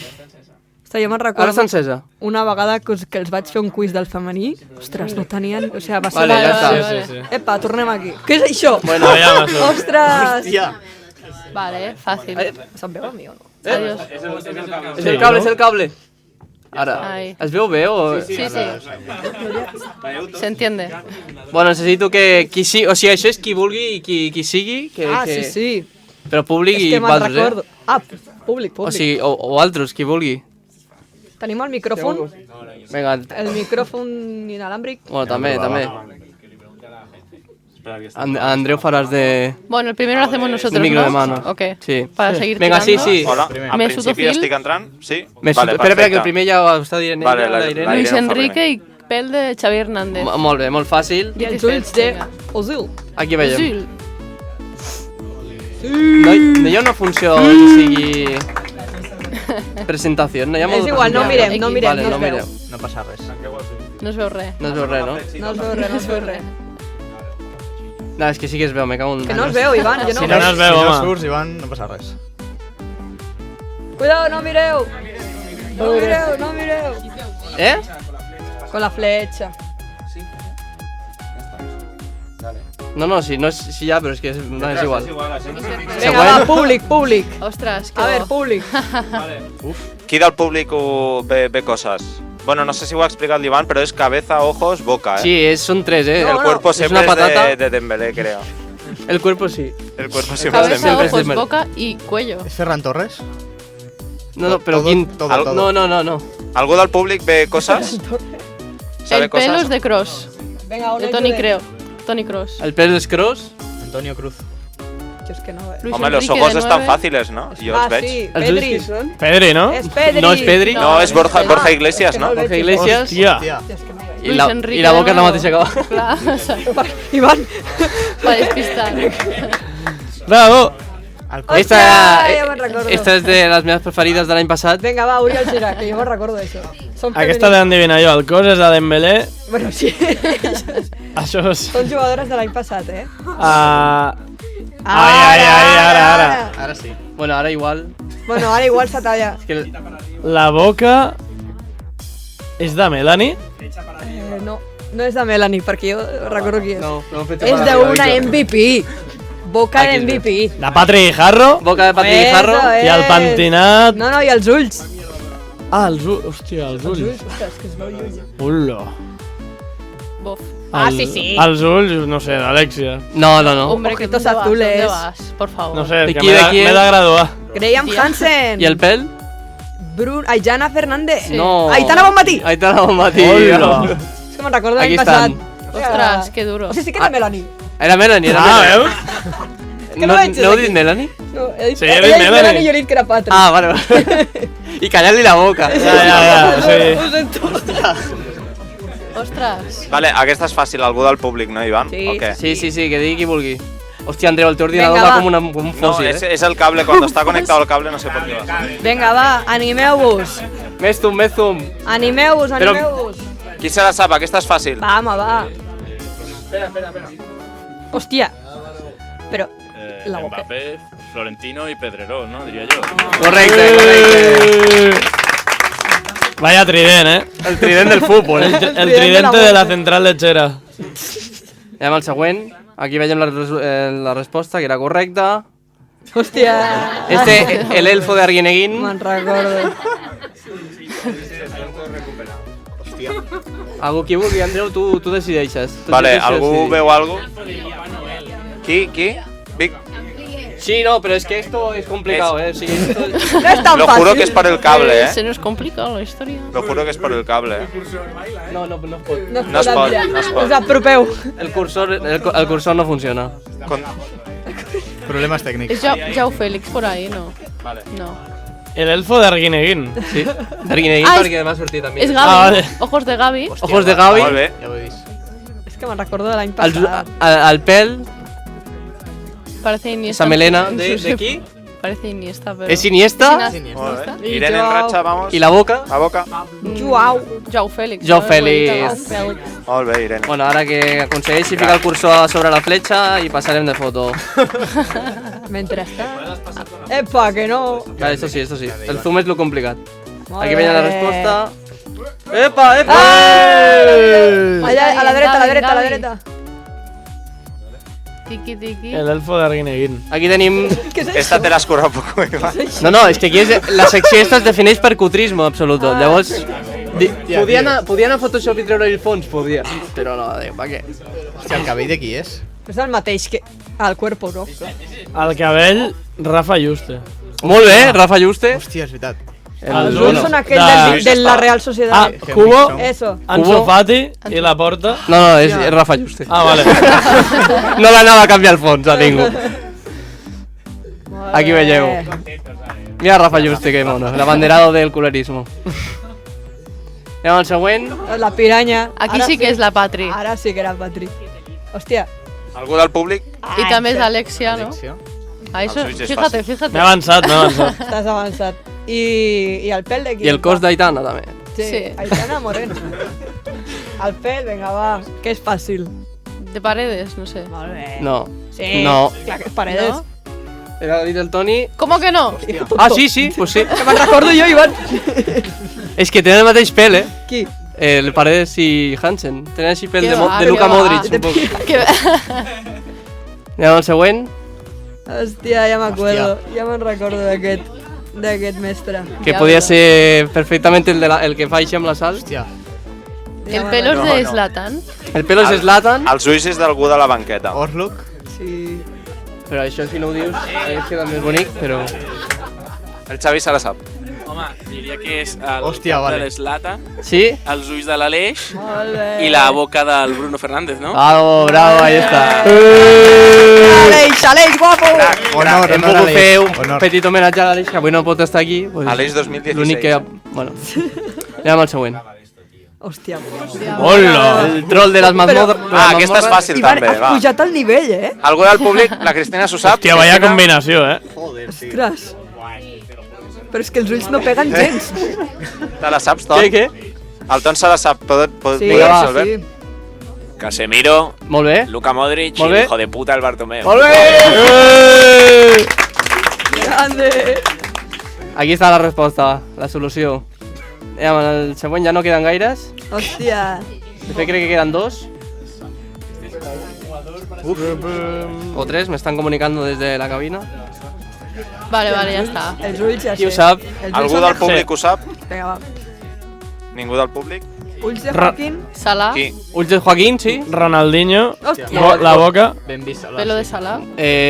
Jo me'n Ara recordo està encesa. una vegada que els vaig fer un quiz del femení. Ostres, no tenien... O sigui, va ser... Vale, ja està. Sí. Epa, tornem aquí. Què és això? Bueno, ja va. Ostres! Vale, fácil. Se'n veu a mi o no? Adiós. És el cable. Ara. Ahí. ¿Es veu bé o...? Sí. Se entiende. Bueno, necessito que qui sigui... O sigui, això és qui vulgui i qui sigui. Sí. Però públic i valtros, recordo. Públic. O sigui, o altres, qui vulgui. Tenim el micròfon. Vinga. El micròfon inalàmbric. Bueno, també. Andreu faràs de... Bueno, el primero lo hacemos nosotros, un micro ¿no? de mano. Ok. Sí. Para seguir Vinga, tirando. sí. Hola, en Mesut principi Özil. estic entrant, sí? Espera, que el primer ja ho està dient. Vale, Luis Enrique y Pel de Xavi Hernández. Molt bé, molt fàcil. I els ulls de Ozil. Aquí veiem. Özil. No hi ha una funció que sigui... presentació, no hi ha És igual, no mirem. Vale, no es veu. mireu. No passa res. No es veu res. No es veu res, no? No es veu res. No, és que sí que es veu, me cago en... Que no es veu, Ivan, jo no Si ho no es veig. veu, Si no home. surts, Ivan, no passa res. Cuidado, no mireu. No mireu. Eh? Con la fletxa. No, si ja, però és que no és igual. Vinga, va, públic. Ostras, A ver, públic. Qui del públic ve coses? Bueno, no sé si ho ha explicat l'Ivan, però és cabeza, ojos, boca, Sí, són tres, eh? El cuerpo és siempre una patata. es de Dembélé, creo. El cuerpo sí. El cuerpo siempre es de Cabeza, Dembélé. ojos, boca y cuello. ¿Es Ferran Torres? No, però Todo, quin... todo. No. Algú del públic ve coses? El pelo es de Kroos. Venga, De Toni Kroos. El pelo és Kroos. Antonio Cruz. Yo es que no veo. Luis Home, los Enrique ojos de están 9. fáciles, ¿no? Jo els veig. Sí, Els Pedri. ulls qui Pedri, ¿no? És Pedri. No, és Pedri. No, és Borja Iglesias, no? Borja Iglesias. Hòstia. I Luis la, Enrique I la boca és la de mateixa que va. Clar, Iván. para despistar. Bravo. Esta és de les meves preferides de l'any passat. Venga, va, Uriel Girac, que yo me recuerdo de eso. Son Aquesta l'he d'endevinar jo. El cos és de Dembélé. Bueno, sí. Això és... Son jugadores de l'any passat, eh? Ara. Ara sí. Bueno, ara igual. Bueno, ara igual se talla. És que... La boca... És de Melanie? No és de Melanie, perquè jo recordo qui és. No hem fet És d'una MVP. Boca de MVP. De Patri Guijarro? Boca de Patri Guijarro. I el pentinat... No, i els ulls. Els ulls. Hòstia, els ulls. Ostres, que es veu lluny. Hola. Bof. Sí. Els ulls, no sé, d'Alexia. No. Hombre, que Ojitos ¿dónde azules. vas? Por favor. No sé, ¿De és que qui, de qui m'he és? de graduar. Graham Hansen. I el pèl? Aitana Fernández. Sí. No. Aitana Bonmatí. Aitana Bonmatí. Hola. És que me'n recordo Aquí l'any passat. estan. Ostras, qué duro. O sigui, sí que era Melanie. Era Melanie, era Melanie. veus? Que no veig no heu aquí. dit Melanie? No, he dit, Sí, ella he dit ha dit Melanie. Melanie i jo he dit que era Patri. Ah, vale. I callar-li la boca. Ja, sí. Ho sento. Ostras. Vale, aquesta és fàcil, algú del públic, no, Ivan? Sí. ¿O qué? Sí, que digui qui vulgui. Hòstia, Andreu, el teu ordinador Venga, va va. com un No, fòssil, es el cable, cuando está conectado el cable no sé por qué va. Vinga, va, animeu-vos. Més zoom. Animeu-vos, Però- animeu-vos. Qui se la sap? Aquesta és fàcil. Va, home, va. Hòstia. Però la boca. Mbappé, Florentino y Pedrerol, ¿no? Diría yo. Correcte. Vaya trident, eh? El trident del futbol. El tridente de la central lechera. Anem al següent. Aquí veiem la resposta, que era correcta. Hòstia. El elfo de Arguineguín. Me'n recordo. Algú qui vulgui, Andreu, tu decideixes. Vale, algú veu algo? Qui? Vic? Sí, no, pero es que esto es complicado, ¿eh? Sí, esto... No és tan Lo fàcil. juro que es por el cable, Se eh. nos complica la historia. Lo juro que es por el cable, eh. No es pot. No es pot, no es pot. Us apropeu. El cursor no funciona. Problemes tècnics. Es Jau Félix por ahí, ¿no? Vale. No. El elfo de Arguineguín. Sí, Arguineguín Ah, perquè demà sortir també. Es Gavi. Ah, vale. Ojos de Gavi. Ojos de Gavi. Molt bé. Ja ho he vist. És que me'n recordo de l'any El passat. pèl, Parece Iniesta. esa melena. ¿De qui? Parece Iniesta, pero... ¿Es Iniesta? Iniesta. Irene en ratxa, vamos. ¿Y la boca? La boca. Jau Félix. Jau ¿no? Félix. Molt bé, Irene. Bueno, ara que aconsegueixi ficar el cursor sobre la fletxa i passarem de foto. Mentrestant. Epa, que no. Vale, esto sí. El zoom és lo complicat. Molt Aquí veiem la bé. resposta. ¡Epa! Allà, a la dreta, a la dreta, a la dreta. Tiki, tiki. El elfo de Arguineguín. Aquí tenim... Esta te l'has currat un poco, Iván. No, és que aquí la secció esta es defineix per cutrismo absoluto. Llavors, podia anar a Photoshop i treure el fons, podia. Però no, per què? Hòstia, el cabell de qui és? És el mateix que al cuerpo, no? El cabell, Rafa Juste. Molt bé, Rafa Juste. Hòstia, és veritat. Els ulls són aquells de la Real Sociedad. Cubo, Eso. Ansu Fati i la Porta. No, és Rafa Juste. Ah, vale. No l'anava a canviar el fons a ningú. Aquí veieu. Mira Rafa Juste, que mono. L'abanderado del culerismo. Anem al següent. La piranya. Aquí sí que és la Patri. Ara sí que era Patri. Hòstia. Algú del públic? I també és Alexia, no? Eso, fíjate. M'he avançat. Estàs avançat. I el pèl de qui? I el cos d'Aitana, també. Sí, Aitana Moreno. El pèl, vinga, va, que és fàcil. De Paredes, no sé. Molt bé. No. Sí, No. clar que és Paredes. Era dit el Toni. ¿Cómo que no? Ah, sí, pues sí. Que me'n recordo jo, Ivan. És que tenen el mateix pèl, eh? Qui? El Paredes i Hansen. Tenen així pèl Que va, de Luka que va. Modric, un poc. Que... Anem al següent. Hòstia, ja m'acuerdo. Ja me'n recordo d'aquest mestre. Que podia ser perfectament el que fa així amb la sal. Hòstia. El pelo es de Zlatan. El pelo és Zlatan. Els ulls és d'algú de la banqueta. Orluk. Sí. Però això si no ho dius, queda més bonic, però... El Xavi se la sap. Home, diria que és el Hòstia, cap vale. de l'Eslata, Sí? els ulls de l'Aleix Molt bé. i la boca del Bruno Fernández, no? Bravo, ahí està. Aleix, guapo! Honor, Hem honor, pogut fer Aleix. un petit homenatge a l'Aleix, que avui no pot estar aquí. Pues, Aleix 2016. L'únic que... Bueno, anem al següent. Hòstia. Hola! El troll de les mazmorres. Aquesta és fàcil, Ivan, també, has va. pujat al nivell, eh? Algú del públic, la Cristina s'ho sap. Hòstia, vaya Cristina? combinació, eh? Ostres. Però és que els ulls no peguen gens. Te la saps, Ton? Què? El Ton se la sap. Sí, Vinga, va, sí. Albert. Casemiro, Molt bé. Luka Modric Molt i bé. el hijo de puta el Bartomeu. Molt bé! Grande. Aquí està la resposta, la solució. Anem al següent, ja no queden gaires. Hòstia. De fet, crec que queden 2. O 3, me están comunicando desde la cabina. Vale, ya está. Els ulls ja Qui ho sé. sap? Els ulls Algú són del de- públic ho sap? Vinga, va. Ningú del públic? Ulls de Joaquín. Salah. Qui? Ulls de Joaquín, sí. Ronaldinho, Hòstia. la boca. Ben vist, Salah. Pelo de Salah.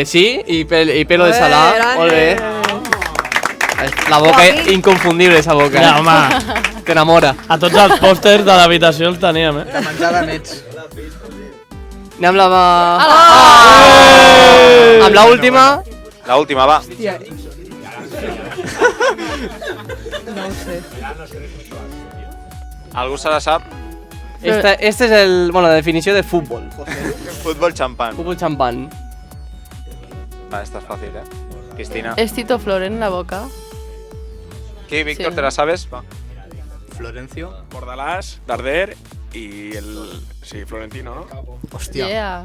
Sí, y pelo de Salah. grande. Molt bé. La boca Joaquín. inconfundible, esa boca. Ja, home. T'enamora. A tots els pòsters de l'habitació els teníem, eh? De menjada nets. Anem amb la... Ah! Amb l'última. La última, va. Hòstia. No ho sé. Algú se la sap? Este es la definició de futbol. Futbol xampán. Futbol champán. Va, esta és fàcil, eh? Cristina. Es Tito Floren la boca. Qui, Víctor, Sí. te la sabes? Va. Florencio. Bordalás, Darder y el... Sí, Florentino, ¿no? Hòstia. Yeah.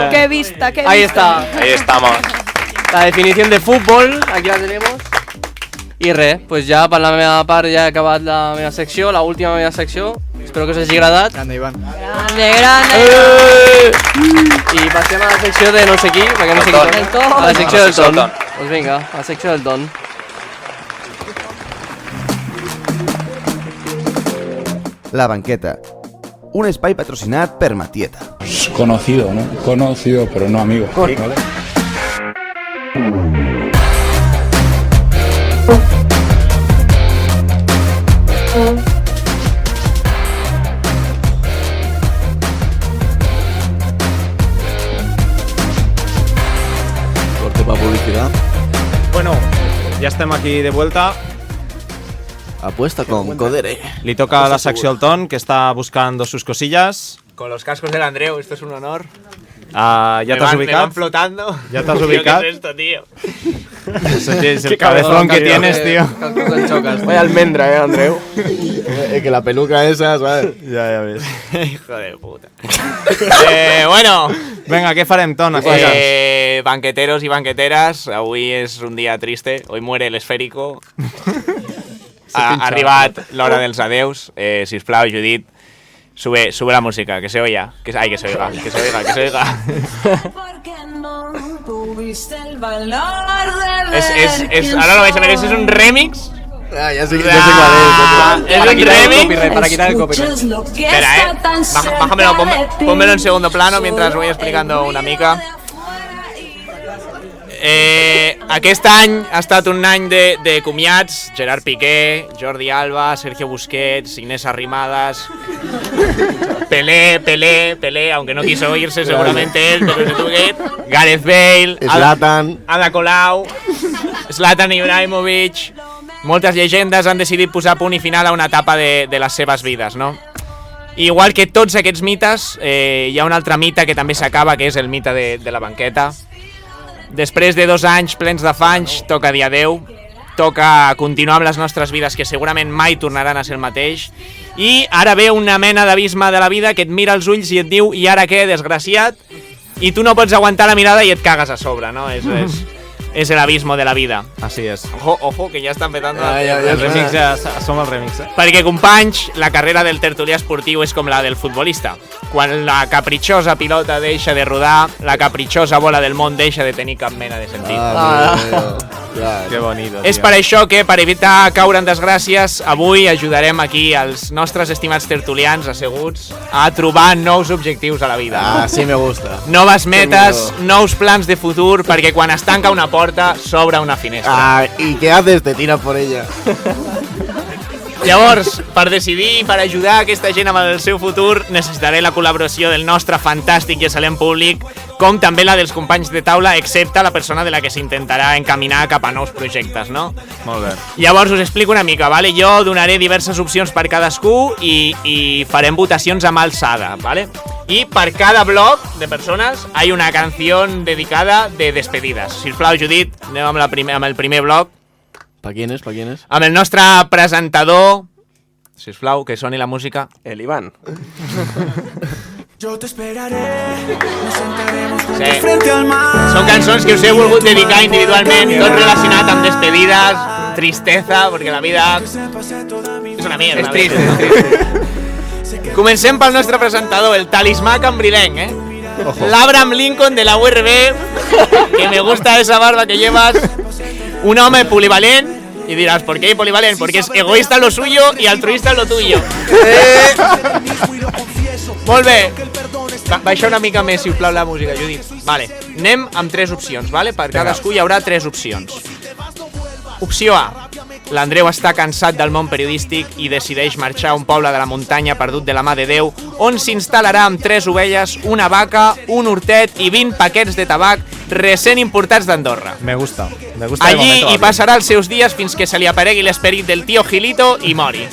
Qué vista, qué vista. Ahí está. Ahí estamos. La definición de fútbol, aquí la tenemos. I res, pues ja per la meva part ja he acabat la meva secció, la última meva secció. Espero que us hagi agradat. Grande, Ivan. Grande, grande. I passem a la secció de no sé qui, perquè no sé qui El Ton. A la secció del Ton. Ton. Pues vinga, a la secció del Ton. La banqueta. Un espai patrocinat per Matieta. Conocido, ¿no? Conocido, pero no amigo. ¿vale? Corte para publicidad. Bueno, ya estem aquí de vuelta. Apuesta con Codere. Li toca la secció al Ton, que está buscando sus cosillas. Con los cascos del Andreu, esto es un honor. ¿Ya te has Me ubicado? van flotando. ¿Ya te has Tío, ubicado? ¿qué es esto, tío? Ese es el cabezón que tienes, tío. Vaya almendra, Andreu. Es que la peluca esa, ¿sabes? Ya ves. Hijo de puta. Bueno, Venga, què farem, Ton? banqueteros y banqueteras, avui és un dia triste. Hoy muere el esférico. Ha arribat l'hora dels adeus. Sisplau, Judit, Sube la música, que se oiga. Que se oiga. Ahora lo vais a ver, ese es un remix. Ya sé cuál es. Es un remix. Para quitar el copyright. Espera, bájamelo, pónmelo en segundo plano mientras voy explicando una mica. Aquest any ha estat un any de comiats. Gerard Piqué, Jordi Alba, Sergio Busquets, Inés Arrimadas, Pelé, aunque no quiso irse seguramente él, pero se tuvo que ir. Gareth Bale, Zlatan, Ada Colau, Zlatan Ibrahimovic. Moltes llegendes han decidit posar punt i final a una etapa de les seves vides, no? Igual que tots aquests mites, hi ha un altre mite que també s'acaba, que és el mite de la banqueta. Després de 2 anys plens d'afanys, toca dir adeu, toca continuar amb les nostres vides que segurament mai tornaran a ser el mateix, i ara ve una mena d'abisme de la vida que et mira als ulls i et diu "i ara què, desgraciat?" i tu no pots aguantar la mirada i et cagues a sobre, no? És el abismo de la vida. Así es. Ojo, que ja estan petando. El remix ja som el remix, Perquè, companys, la carrera del tertulià esportiu és com la del futbolista. Quan la capritxosa pilota deixa de rodar, la capritxosa bola del món deixa de tenir cap mena de sentit. Que bonito, És per això que, per evitar caure en desgràcies, avui ajudarem aquí els nostres estimats tertulians asseguts a trobar nous objectius a la vida. Sí me gusta. Noves metes, nous plans de futur, perquè quan es tanca una porta s'obre una finestra. ¿Y qué haces? Te tiras por ella. Llavors, per decidir i per ajudar aquesta gent amb el seu futur, necessitaré la col·laboració del nostre fantàstic i excel·lent públic, com també la dels companys de taula, excepte la persona de la que s'intentarà encaminar cap a nous projectes, no? Molt bé. Llavors us explico una mica, ¿vale? Jo donaré diverses opcions per cadascú i farem votacions amb alçada, ¿vale? I per cada bloc de persones hay una canción dedicada de despedides. Sisplau, Judit, anem amb el primer bloc. ¿Para quién es? Amb el nostre presentador, sisplau, que soni la música. El Iván. Sí. Són cançons que us he volgut dedicar individualment, tot relacionat amb despedides, tristesa, perquè la vida és una mierda. És trist. Comencem pel nostre presentador, el talismà cambrilenc, l'Abraham Lincoln de la URB, que me gusta esa barba que llevas. Un home polivalent, y dirás, ¿por qué polivalent? Porque es egoísta en lo suyo y altruista en lo tuyo. Molt bé. Baixa una mica més, si us plau, la música, Judit. Vale. Anem amb 3 opcions, vale? Per cadascú hi haurà 3 opcions. Opció A. L'Andreu està cansat del món periodístic i decideix marxar a un poble de la muntanya perdut de la mà de Déu, on s'instal·larà amb 3 ovelles, una vaca, un hortet i 20 paquets de tabac recent importats d'Andorra. Me gusta. Allí hi passarà els seus dies fins que se li aparegui l'esperit del tío Gilito i mori.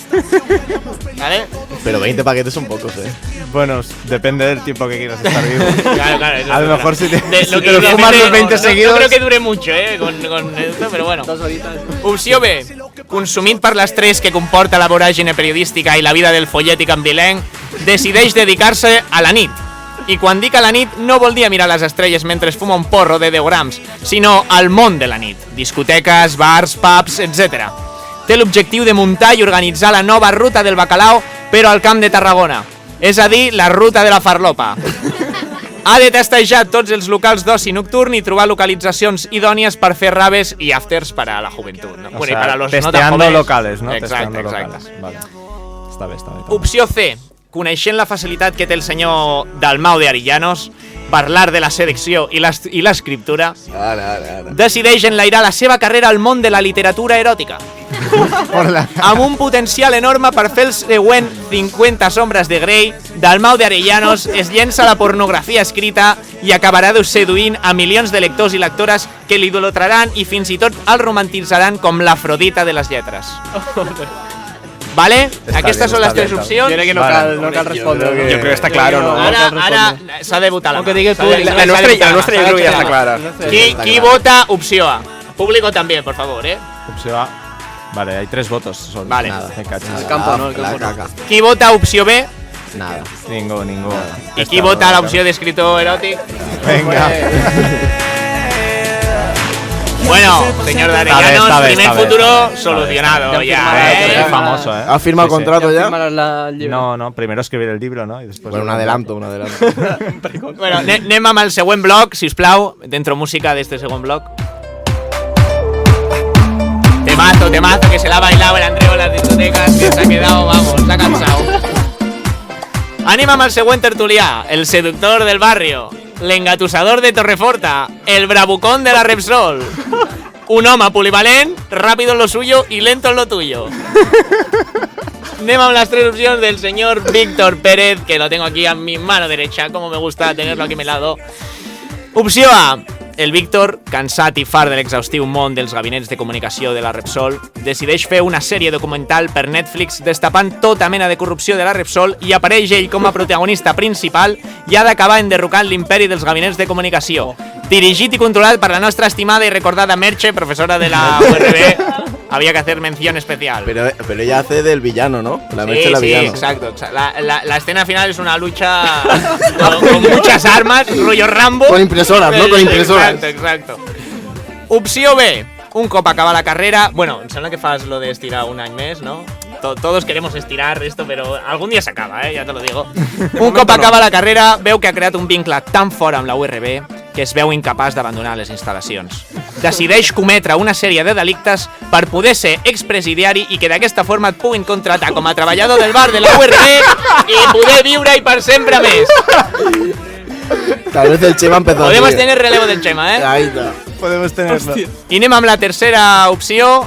¿Vale? Pero 20 paquetes son pocos, Bueno, depende del tiempo que quieras estar vivo. Claro, a lo mejor si te lo fumas los 20 seguidos... No creo que dure mucho, con esto, pero bueno. 2 horitas. Opció B. Consumit per l'estrès que comporta la voràgine periodística i la vida del follet i cambrilenc, decideix dedicar-se a la nit. I quan dic a la nit, no vol dir a mirar les estrelles mentre es fuma un porro de 10 grams, sinó al món de la nit. Discoteques, bars, pubs, etc. Té l'objectiu de muntar i organitzar la nova ruta del bacalao, però al Camp de Tarragona. És a dir, la ruta de la farlopa. Ha de testejar tots els locals d'oci nocturn i trobar localitzacions idònies per fer raves i afters per a la joventut. ¿no? O sea, para los testeando no locales, ¿no? Exacte. Vale. Està bé. Opció C. Coneixent la facilitat que té el senyor Dalmau de Arillanos per l'art de la selecció i l'escriptura, decideix enlairar la seva carrera al món de la literatura eròtica. Amb un potencial enorme per fer el següent 50 sombres de Grey, Dalmau de Arillanos es llença a la pornografia escrita i acabarà seduint a milions de lectors i lectores que l'idolatraran i fins i tot el romantizaran com l'Afrodita de les lletres. ¿Vale? Aquestes són les 3 opcions. Jo crec que no cal respondre. Jo crec que està claro, ¿no? Ara s'ha de votar la mà. La nuestra yo creo que ya está clara. Qui vota opció A? Público también, por favor, Opció A. Vale, hay 3 votos. Solo. Vale. El campo no, el campo no. Qui vota opció B? Nada. Ningú. I qui vota l'opció d'escritor eròtic? Venga. Bueno, señor D'Arellano, Está bé, primer està bé. futuro solucionado ya, Es famoso, ¿eh? ¿Has firmado contrato ya? No, primero escribir el libro, ¿no? Y después Bueno, un adelanto. Bueno, anem amb el següent bloc, sisplau, dentro música d'este segon bloc. Temazo, que se la ha bailado el Andreu en las discotecas, que se ha quedado, vamos, se ha cansado. Anem amb el següent tertulià, el seductor del barrio, l'engatusador de Torreforta, el bravucón de la Repsol. Un home polivalent, rápido en lo suyo y lento en lo tuyo. Anem amb las tres opciones del señor Víctor Pérez, que lo tengo aquí a mi mano derecha, como me gusta tenerlo aquí a mi lado. Opció A. El Víctor, cansat i fart de l'exhaustiu món dels gabinets de comunicació de la Repsol, decideix fer una sèrie documental per Netflix destapant tota mena de corrupció de la Repsol i apareix ell com a protagonista principal i ha d'acabar enderrocant l'imperi dels gabinets de comunicació. Dirigit i controlat per la nostra estimada i recordada Merche, professora de la URB. Había que hacer mención especial. Pero ella hace del villano, ¿no? La Merche la villano. Exacto. La escena final es una lucha con muchas armas, rollo Rambo. Con impresoras, ¿no? Con impresoras. Exacto. Opció B. Un cop acaba la carrera... Bueno, em sembla que fas lo de estirar un any més, ¿no? Todos queremos estirar esto, pero algún día se acaba, ya te lo digo. Un cop acaba la carrera, veu que ha creat un vincle tan fort amb la URB que es veu incapaç d'abandonar les instal·lacions. Decideix cometre una sèrie de delictes per poder ser expresidiari i que d'aquesta forma et puguin contratar com a treballador del bar de la URB i poder viure-hi per sempre més. Tal vez el Chema empezó. Podemos tener relevo del Chema, Ahí está. Podemos tenerlo. I anem amb la tercera opció.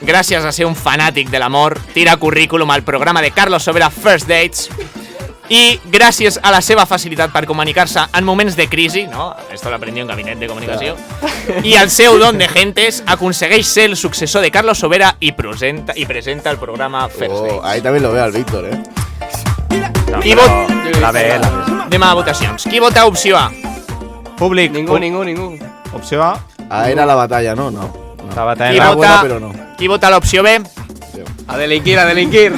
Gràcies a ser un fanàtic de l'amor, tira currículum al programa de Carlos Sobera First Dates i gràcies a la seva facilitat per comunicar-se en moments de crisi, ¿no? Esto lo aprendió en gabinet de comunicació, i el seu don de gentes aconsegueix ser el successor de Carlos Sobera i presenta el programa First Dates. Ahí también lo veo al Víctor, Qui La B. Anem a votacions. Qui vota opció A? Públic. Ningú. Opció A. Ah, era la batalla, ¿no? No. La batalla Qui era vota, buena, pero no. Qui vota l'opció B? A delinquir.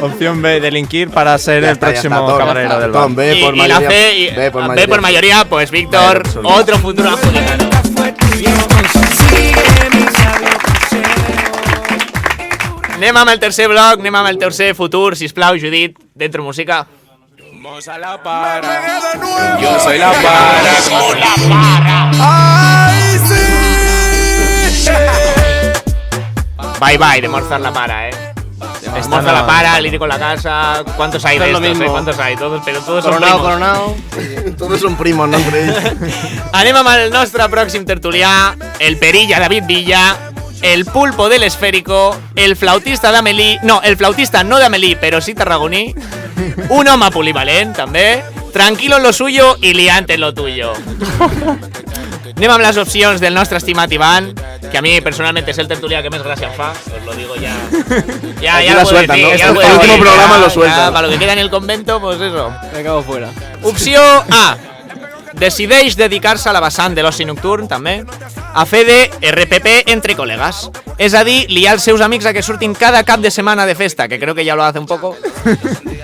Opción B, delinquir para ser el próximo camarero del bar. B por Y mayoría. la C, B por mayoría, pues Víctor, otro futuro adjudicado. Anem amb el tercer bloc, anem amb el tercer futur, sisplau, Judit, dentro música. Vamos a la para. Yo soy la para. Soy la para. ¡Ay, sí! Bye, de Morzar la para, Morzar la para, el ir con la casa. ¿Cuántos hay de estos, ¿Cuántos hay? Todos, pero todos son primos. Coronado. Todos son primos, no entre ells. Anem amb el nostre pròxim tertulià, el perilla David Villa, el pulpo del esférico, el flautista d'Amelí, no, el flautista no d'Amelí, però sí tarragoní, un home polivalent, també, tranquilo en lo suyo y liante en lo tuyo. Anem amb les opcions del nostre estimat Iván, que a mi personalment és el tertulià que més gràcia em fa, os lo digo ya. Ya la lo puedo sueltan, decir, ¿no? ya Este lo puedo último decir, programa ya, lo sueltan. ya, para lo que queda en el convento, pues eso. Me acabo fuera. Opció A. Decideix dedicar-se a la vessant de l'oci nocturn, també, a fer de RPP entre col·legues. És a dir, liar els seus amics a que surtin cada cap de setmana de festa, que creo que ya lo hace un poco.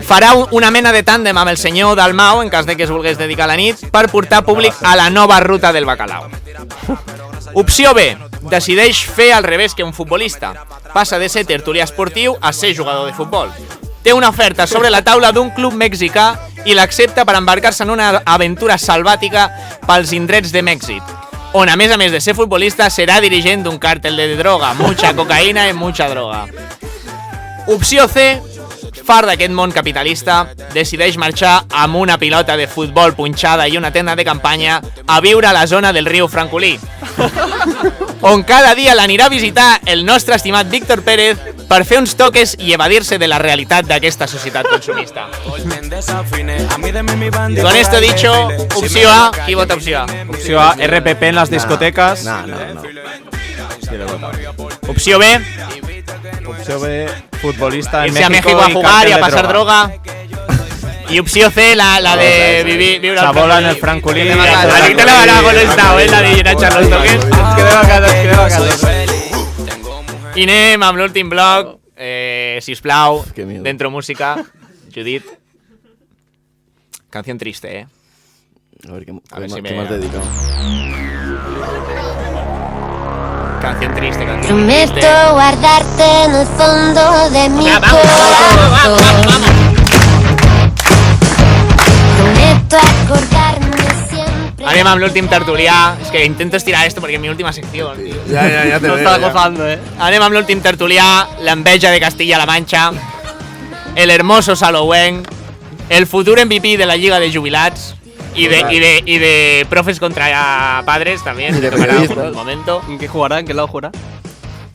Farà una mena de tàndem amb el senyor Dalmau, en cas de que es volgués dedicar a la nit, per portar públic a la nova ruta del bacalao. Opció B. Decideix fer al revés que un futbolista. Passa de ser tertulià esportiu a ser jugador de futbol. Té una oferta sobre la taula d'un club mexicà i l'accepta per embarcar-se en una aventura salvàtica pels indrets de Mèxic, on a més de ser futbolista serà dirigent d'un càrtel de droga, mucha cocaïna i mucha droga. Opció C. Fart d'aquest món capitalista, decideix marxar amb una pilota de futbol punxada i una tenda de campanya a viure a la zona del riu Francolí, on cada dia l'anirà a visitar el nostre estimat Víctor Pérez per fer uns toques i evadir-se de la realitat d'aquesta societat consumista. Con esto dicho, opció A, qui vota opció A? Opció A, RPP en las discotecas. No. Opció B, Opció B, futbolista en irse a México México a jugar cártel y a de pasar droga. Y opció C, la de vivir al Chabola en el Francolí. Aquí te la van a molestar, la de ir a echar los toques. I anem amb l'últim bloc, sisplau, dentro música, Judit. Canción triste, A ver, ¿qué A ver si me me- has dedicado? Canción triste, canción Prometo triste. guardarte en el fondo de mi corazón. Prometo acordarme siempre. Anem amb l'últim tertulià. És que intento estirar esto porque es mi última sección. Tío. Ya te Lo veo. estás ya. gozando, Anem amb l'últim tertulià, l'enveja de Castilla-La Mancha, el hermoso Saloweng, el futur MVP de la Lliga de Jubilats y de profes contra padres también. Y de que tocará periodistas. por un momento. ¿En qué jugará? ¿En qué lado jugará?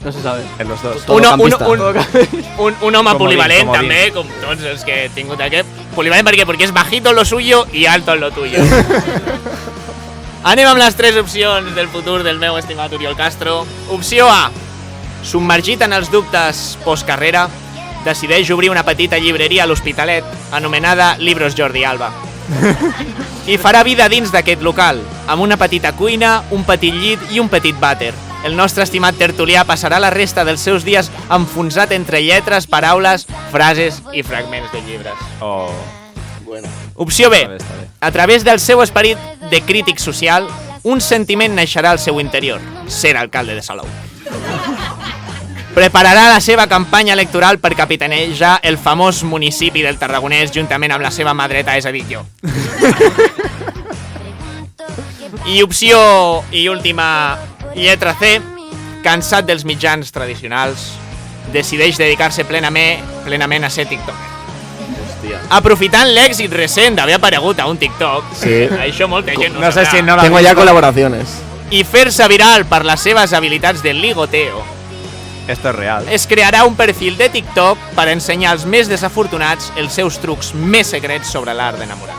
No se sabe. En los dos. Un home Comodín, polivalent comodín. també, com tots els que he tingut aquest. Polivalent perquè és bajito en lo suyo y alto en lo tuyo. Anem amb les 3 opcions del futur del meu estimat Oriol Castro. Opció A. Submergit en els dubtes postcarrera, decideix obrir una petita llibreria a l'Hospitalet anomenada Libros Jordi Alba. I farà vida dins d'aquest local, amb una petita cuina, un petit llit i un petit vàter. El nostre estimat tertulià passarà la resta dels seus dies enfonsat entre lletres, paraules, frases i fragments de llibres. Oh. Bueno. Opció B. Està bé. A través del seu esperit de crític social, un sentiment naixerà al seu interior, ser alcalde de Salou. Prepararà la seva campanya electoral per capitanejar el famós municipi del Tarragonès juntament amb la seva mà dreta, és a dir, jo. I opció i última lletra C, cansat dels mitjans tradicionals, decideix dedicar-se plenament a ser TikToker. Hòstia. Aprofitant l'èxit recent d'haver aparegut a un TikTok, Sí. això molta gent no No sé sabrà, si no la Tengo ya colaboraciones. i fer-se viral per les seves habilitats de ligoteo, Esto es real. es crearà un perfil de TikTok per ensenyar als més desafortunats els seus trucs més secrets sobre l'art d'enamorar.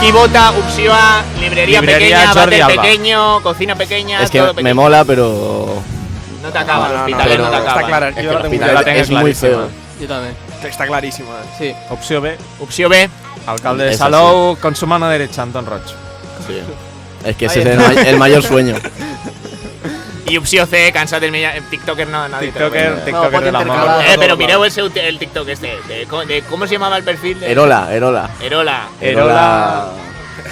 Qui vota? Opció A, librería Librería pequeña, Jordi váter Alba. pequeño, cocina pequeña, Es que todo pequeño. me mola, pero... No t'acaba, No, no, l'Hospitalet no, no, pero t'acaba. Está claro, Es que yo la el tengo Hospitalet la tengo es muy clarísima. feo. Yo también. Está clarísimo. Sí. Opció B. Opció B, Alcalde de Esa Salou, consuma una derecha, Anton Roig. Sí. Es que ese es el mayor sueño. i opció C, cansat del TikToker, no, nadie te lo TikToker, vende. TikToker pot del amor. intercalar. Pero mireu el TikTok este, ¿cómo se llamaba el perfil? Erola. Erola.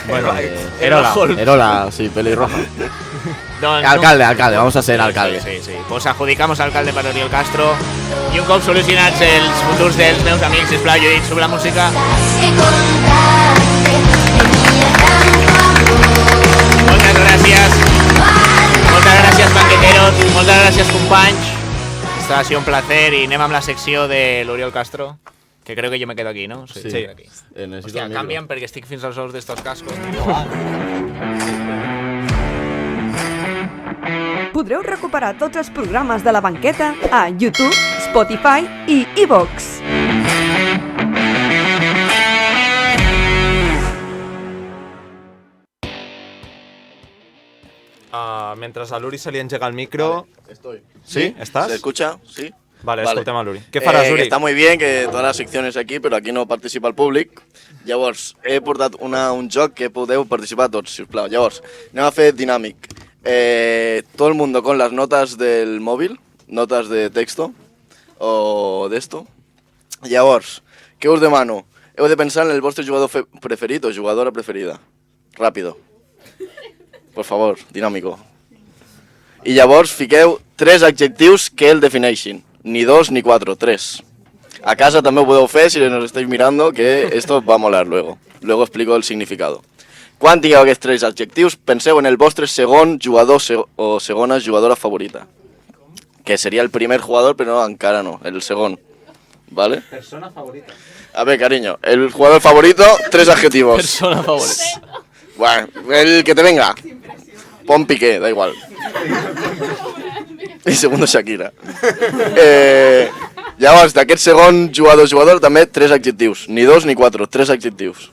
Bueno, Erola. Erola, sí, pelirroja. Doncs, Alcalde, vamos a ser alcalde. Sí. Pues adjudicamos alcalde per Oriol Castro. I un cop solucionats els futurs dels meus amics, sisplau, Judit, sube la música. Moltes gràcies. Moltes gràcies, banqueteros. Moltes gràcies, companys. Esto ha sido un placer y anem amb la secció de l'Oriol Castro, que creo que yo me quedo aquí, ¿no? Sí. Aquí. Necesito Hòstia, un micro. canvien perquè estic fins als ous d'estos cascos. Podreu recuperar tots els programes de la banqueta a YouTube, Spotify i iVoox. Mentre a l'Uri se li engega el micro... Estoy. ¿Sí? ¿Estás? ¿Se escucha? Sí. Vale, escoltem a l'Uri. Què faràs, Que Uri? està muy bien, que todas las secciones aquí, però aquí no participa el públic. Llavors, he portat un joc que podeu participar tots, si us plau. Llavors, anem a fer dinàmic. Todo el mundo con las notas del móvil, notas de texto, o d'esto. Llavors, què us demano? Heu de pensar en el vostre jugador preferit o jugadora preferida. Ràpido. Por favor, dinàmico. I llavors fiqueu 3 adjectius que el defineixin. Ni 2 ni 4, 3. A casa també ho podeu fer si nos estáis mirando, que esto va a molar luego. Luego explico el significado. Quan tingueu aquests 3 adjectius, penseu en el vostre segon jugador o segona jugadora favorita. Que seria el primer jugador, però no, encara no, el segon. ¿Vale? Persona favorita. A ver, cariño, el jugador favorito, 3 adjetivos. Persona favorita. Bueno, el que te venga. Pon Piqué, da igual. I segundo Shakira. Llavors, d'aquest segon jugador també 3 adjectius. Ni 2 ni 4, 3 adjectius.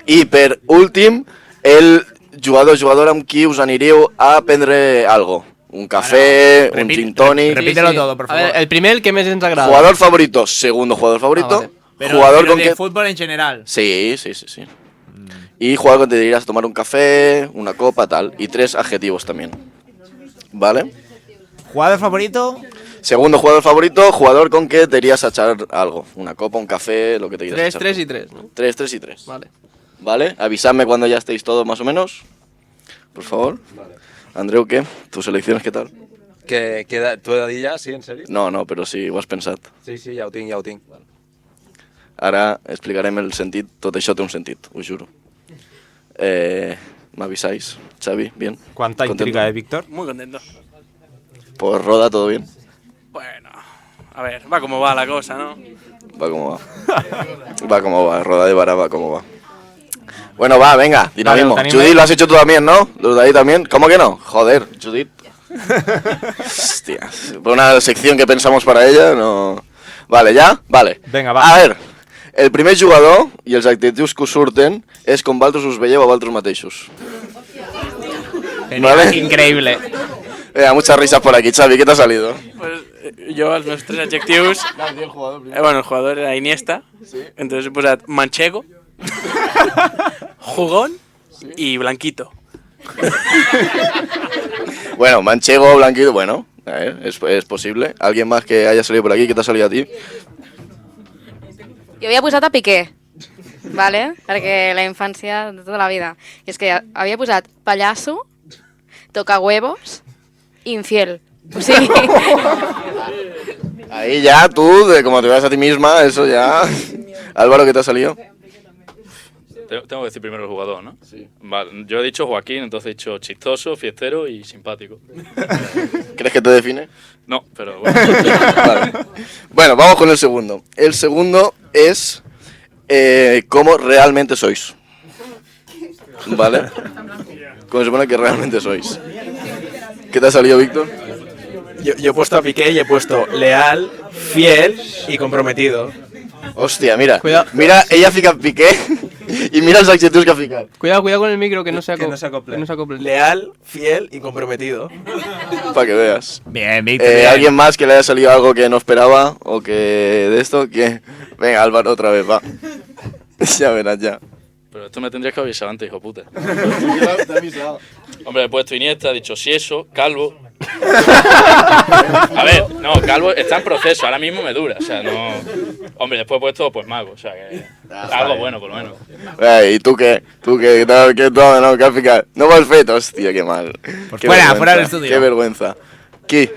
I per últim, el jugador amb qui us aniríeu a prendre algo. Un café, un gin tonic... Repítelo todo, por favor. A ver, el primer, el que més ens agrada. Jugador favorito, segundo jugador favorito. Vale. Pero, jugador pero con de que... fútbol en general. Sí. Y jugador con que te irías a tomar un café, una copa, tal. Y 3 adjetivos también. ¿Vale? ¿Jugador favorito? Segundo jugador favorito, jugador con que te irías a echar algo. Una copa, un café, lo que te quieras 3, echar. 3 y 3, ¿no? 3 y 3. Vale. ¿vale? Avisadme cuando ya estéis todos más o menos, por favor. Andreu, ¿qué? ¿Tus eleccions què tal? T'ho he de dir ja? Sí, en sèrio? No, però sí, ho has pensat. Sí, ja ho tinc. Ara explicarem el sentit, tot això té un sentit, ho juro. ¿M'avisáis? Xavi, bien? ¿Cuánta intriga, Víctor? Muy contento. Pues Roda, ¿todo bien? Bueno, a ver, va como va la cosa, ¿no? Va como va. Va como va, Roda de Vara va como va. Bueno, va, venga, dinamismo. Vale, Judith, lo has hecho tú también, ¿no? Los de ahí también. ¿Cómo que no? Joder, Judith. Hostia, por una sección que pensamos para ella, no... Vale, ¿ya? Vale. Venga, va. A ver, el primer jugador i els actius que us surten és com vosaltres us veieu a vosaltres mateixos. Genial, ¿vale? Increíble. Venga, muchas risas por aquí. Xavi, ¿qué te ha salido? Pues yo, los 3 adjectivos... bueno, el jugador era Iniesta, entonces he posat manchego, jugón y blanquito. Bueno, manchego, blanquito, bueno, es posible. ¿Alguien más que haya salido por aquí? ¿Qué te ha salido a ti? Jo havia posat a Piqué, vale? Perquè la infància de tota la vida. I és que havia posat pallasso, tocahuevos i infiel. O sigui... Ahí ya tú, como te veas a ti misma, eso ya... Álvaro, ¿qué te ha salido? Tengo que decir primero el jugador, ¿no? Sí. Vale, yo he dicho Joaquín, entonces he dicho chistoso, fiestero y simpático. ¿Crees que te define? No, pero bueno. Vale. Bueno, vamos con el segundo. El segundo es cómo realmente sois. ¿Vale? Como se supone que realmente sois. ¿Qué te ha salido, Víctor? Yo he puesto a Piqué y he puesto leal, fiel y comprometido. Hostia, mira. Mira, ella fica Piqué y mira los adjetivos que ha ficado. Cuidado con el micro, que no se acople. acople. Leal, fiel y comprometido. Para que veas. Bien, Víctor. Bien. ¿Alguien más que le haya salido algo que no esperaba o que de esto? ¿Qué? Venga, Álvaro, otra vez, va. Ya verás, ya. Pero esto me tendrías que avisar antes, hijo puta. Te he avisado. Hombre, he puesto Iniesta, he dicho si eso, Calvo. A ver, no, Calvo está en proceso, ahora mismo me dura, o sea, no... Hombre, después he puesto pues Mago, o sea que... Algo bueno, por lo menos. ¿Y tú qué? ¿Tú qué? ¿Qué todo, no? ¿Qué has ficado? No me has feito, hostia, qué mal. Pues qué fuera del estudio. Qué vergüenza. Qui?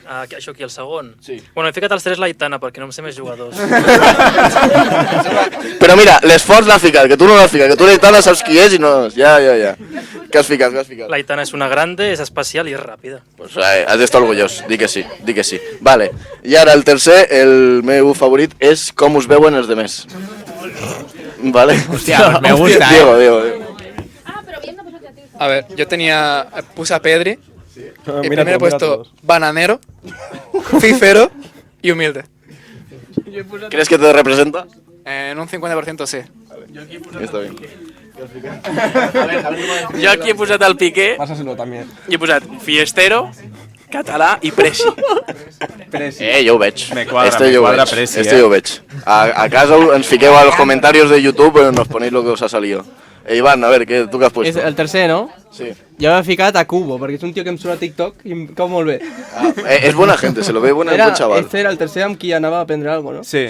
Això aquí, el segon? Sí. Bueno, he ficat els 3 l'Aitana, perquè no em sé més jugadors. Però mira, l'esforç l'ha ficat, que tu no l'has ficat, que tu l'Aitana saps qui és i no... Ja. Què has ficat? L'Aitana és una grande, és especial i és ràpida. Pues has d'estar orgullós, di que sí. Vale, i ara el tercer, el meu favorit, és com us veuen els demés. Vale? Hostia, pues me gusta, Diego. A ver, yo puse a Pedri. El primero he puesto bananero, fifero y humilde. ¿Crees que te representa? En un 50% sí. Está bien. Yo aquí he posat el Piqué. Pásaselo también. I he posat fiestero, català i presi. Jo ho veig. Me quadra Presi. Este jo ho veig. A casa ens fiqueu a los comentarios de YouTube y nos ponéis lo que os ha salido. Iván, a ver, ¿tú qué has puesto? És el tercer, no? Sí. Jo m'he ficat a Cubo, perquè és un tio que em surt a TikTok i em cau molt bé. Es buena gente, se lo ve buen chaval. Este era el tercer amb qui anava a aprendre algo, ¿no? Sí,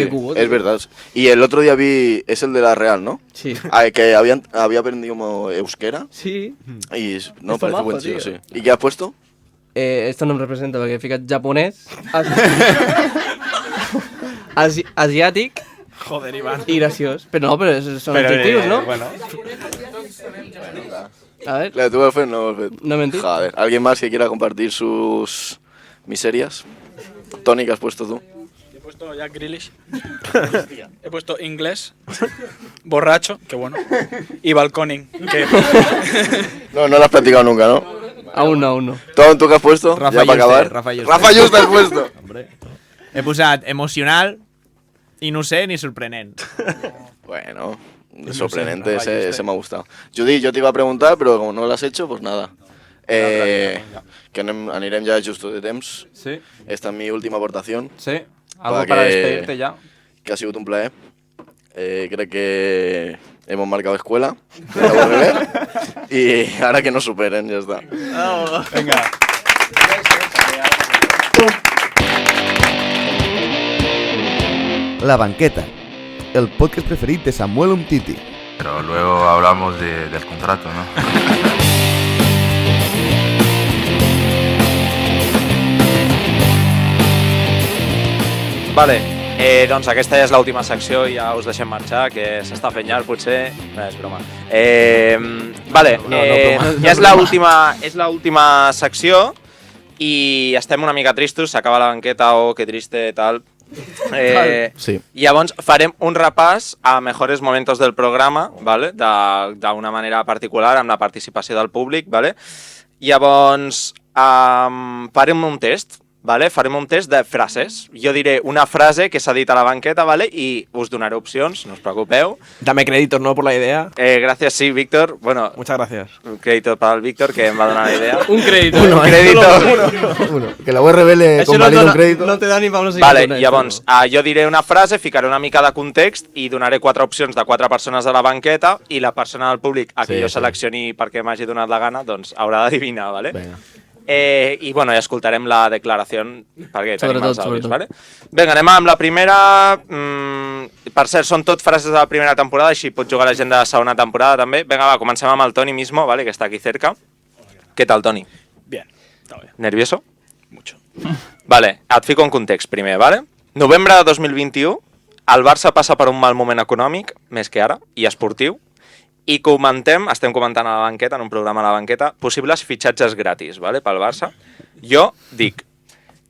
Cubo, es verdad. Y el otro día vi, es el de la Real, ¿no? Sí. Que había aprendido como euskera. Sí. Y no, Esto parece majo, buen chico, tío. sí. ¿Y qué has puesto? Esto no em representa, perquè he ficat japonès, asiàtic. Joder, Iván. Y graciós. Pero no, son adjetivos, ¿no? Bueno. A ver. ¿Le tuve fe? No, no mentí. Joder, ¿alguien más que quiera compartir sus miserias? Tony, ¿qué has puesto tú? He puesto Jack Grealish. He puesto inglés, borracho, que bueno, y balconing. Que... No lo has practicado nunca, ¿no? Aún no. ¿Tú qué has puesto? Rafa ya para acabar. Rafa Juste has puesto. Hombre. He posat emocional, y no sé ni sorprenent. Bueno, sorprendente, ese me ha gustado. Judy, yo te iba a preguntar, pero como no lo has hecho, pues nada. Que anirem ja justo de temps. Sí. Esta es mi última aportación. Sí. Algo para despedirte ya. Que ha sido un placer. Creo que hemos marcado escuela. Y ahora que nos superen, ya está. Venga. La Banqueta, el podcast preferit de Samuel Umtiti. Pero luego hablamos del contrato, ¿no? Vale, doncs aquesta ja és l'última secció i ja us deixem marxar, que s'està fent llarg, potser... És broma. Vale, ja és l'última secció i estem una mica tristos, s'acaba la banqueta, que triste, tal... Sí. Llavors farem un repàs a mejores momentos del programa, ¿vale? D'una manera particular, amb la participació del públic, ¿vale? Llavors farem un test, ¿vale? Farem un test de frases. Jo diré una frase que s'ha dit a la banqueta, ¿vale? Y us donaré opcions, no us preocupeu. Dame créditos, ¿no? Por la idea. Gracias, sí, Víctor. Bueno, muchas gracias. Un crédito para el Víctor, que em va donar la idea. Un crédito. Un crédito. Uno. Que la URB le convalida un crédito. No te da ni para unos Vale, llavors, jo diré una frase, ficaré una mica de context i donaré 4 opcions de 4 persones de la banqueta i la persona del públic a qui jo seleccioni perquè m'hagi donat la gana, doncs haurà d'adivinar, ¿vale? Vinga. I bueno, ja escoltarem la declaració perquè tenim els àudios, ¿vale? Vinga, anem amb la primera. Per cert, són tot frases de la primera temporada, així pot jugar la gent de la segona temporada també. Vinga, va, comencem amb el Toni mismo, ¿vale? Que està aquí cerca. ¿Qué tal, Toni? Bien, está bien. ¿Nervioso? Mucho. Vale, et fico en context primer, ¿vale? Novembre de 2021, el Barça passa per un mal moment econòmic, més que ara, i esportiu, i estem comentant a la banqueta, en un programa a la banqueta, possibles fitxatges gratis, ¿vale? Pel Barça. Jo dic,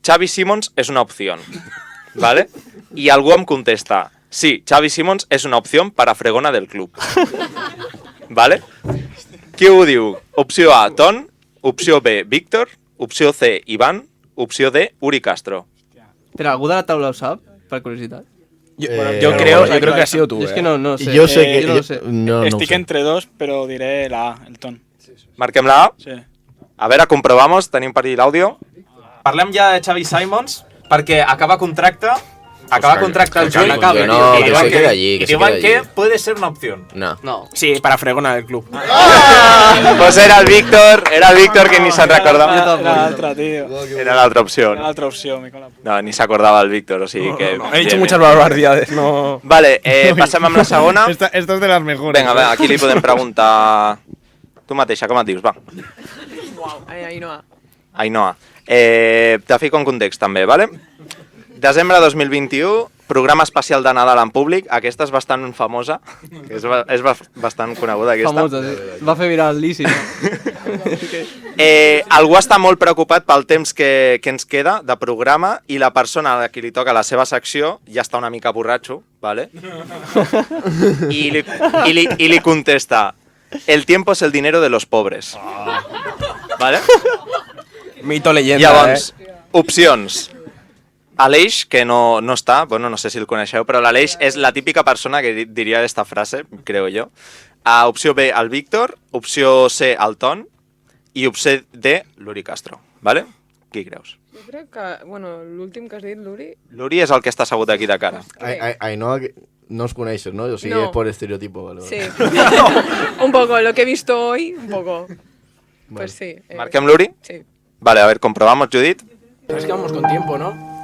Xavi Simons és una opció, ¿vale? I algú em contesta, sí, Xavi Simons és una opció para fregona del club. ¿Vale? Qui ho diu? Opció A, Ton, opció B, Víctor, opció C, Ivan, opció D, Uri Castro. Però algú de la taula ho sap, per curiositat? Yo creo que has sido tú. Es que no sé. Yo sé que... yo no sé. No Estic sé. entre dos, pero diré la A, el Ton. Marquem la A? Sí. A veure, comprobamos, tenim per allà l'àudio. Parlem ja de Xavi Simons, perquè acaba contracte el juny, i diuen que puede ser una opción. No. Sí, para fregona del club. Pues era el Víctor que ni se'n recordava. Era l'altra, tío. Era l'altra opció. Era l'altra opció, me cola. No, ni s'acordava el Víctor, o sigui que... He dicho muchas barbaridades, no... Vale, passem amb la segona. Esta es de las mejores. Vinga, va, aquí li podem preguntar... Tu mateixa, com et dius? Va. Ainhoa. Ainhoa. Te fico en context també, vale? Desembre 2021, programa especial de Nadal en públic. Aquesta és bastant famosa, és bastant coneguda aquesta. Famosa, sí. Va fer viral l'Isi. Algú està molt preocupat pel temps que ens queda de programa i la persona a qui li toca la seva secció ja està una mica borratxo, ¿vale? I li contesta, el tiempo es el dinero de los pobres. ¿Vale? Mito leyenda, Llavors, opcions. Aleix, que no està, bueno, no sé si el coneixeu, però l'Aleix és la típica persona que diria esta frase, creo yo. Opció B, el Víctor, opció C, el Ton, i opció D, l'Uri Castro, ¿vale? Qui creus? Jo crec que, bueno, l'últim que has dit, l'Uri... L'Uri és el que està assegut aquí de cara. Ainhoa, no os coneixes, ¿no? O sigui, No. es por estereotipo. Vale. Sí. Un poco, lo que he visto hoy, un poco. Pues sí. Marquem l'Uri? Sí. Vale, a ver, comprobamos, Judit. Pero es que vamos con tiempo, ¿no?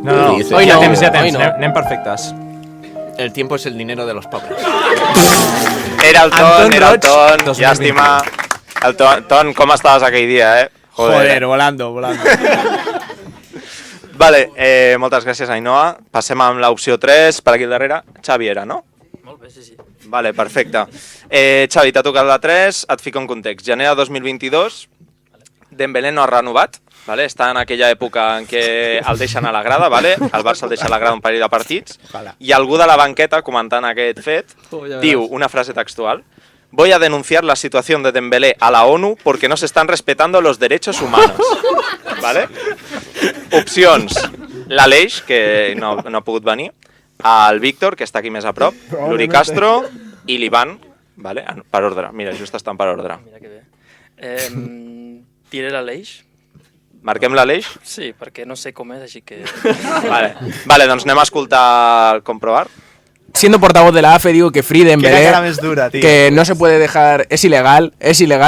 No, Sí, sí. hoy Ja no, temps, anem perfectes. El tiempo es el dinero de los pobres. Era el Ton, Anton Roig, Llàstima. 2021. El Ton, com estaves aquell dia, eh? Joder, volando. Vale, moltes gràcies, Ainhoa. Passem amb l'opció 3, per aquí al darrere. Xavi era, no? Molt bé, sí. Vale, perfecte. Xavi, t'ha tocat la 3, et fico en context. Gener de 2022, Dembélé no ha renovat, vale? Està en aquella època en què el deixen a la grada, vale? El Barça el deixa a la grada un parell de partits, i algú de la banqueta, comentant aquest fet, diu una frase textual: voy a denunciar la situación de Dembélé a la ONU porque no se están respetando los derechos humanos. ¿Vale? Opcions: l'Aleix, que no ha pogut venir, el Víctor, que està aquí més a prop, l'Uri Castro i l'Ivan, vale? Per ordre, mira, just estan per ordre. Mira que bé. Diré l'Aleix. Marquem l'Aleix? Sí, perquè no sé com és, així que... Vale, doncs anem a escoltar el comprovar. siendo portavoz de la AFE, digo que Free Dembélé, Quina cara més dura, tío. que no se puede dejar, es ilegal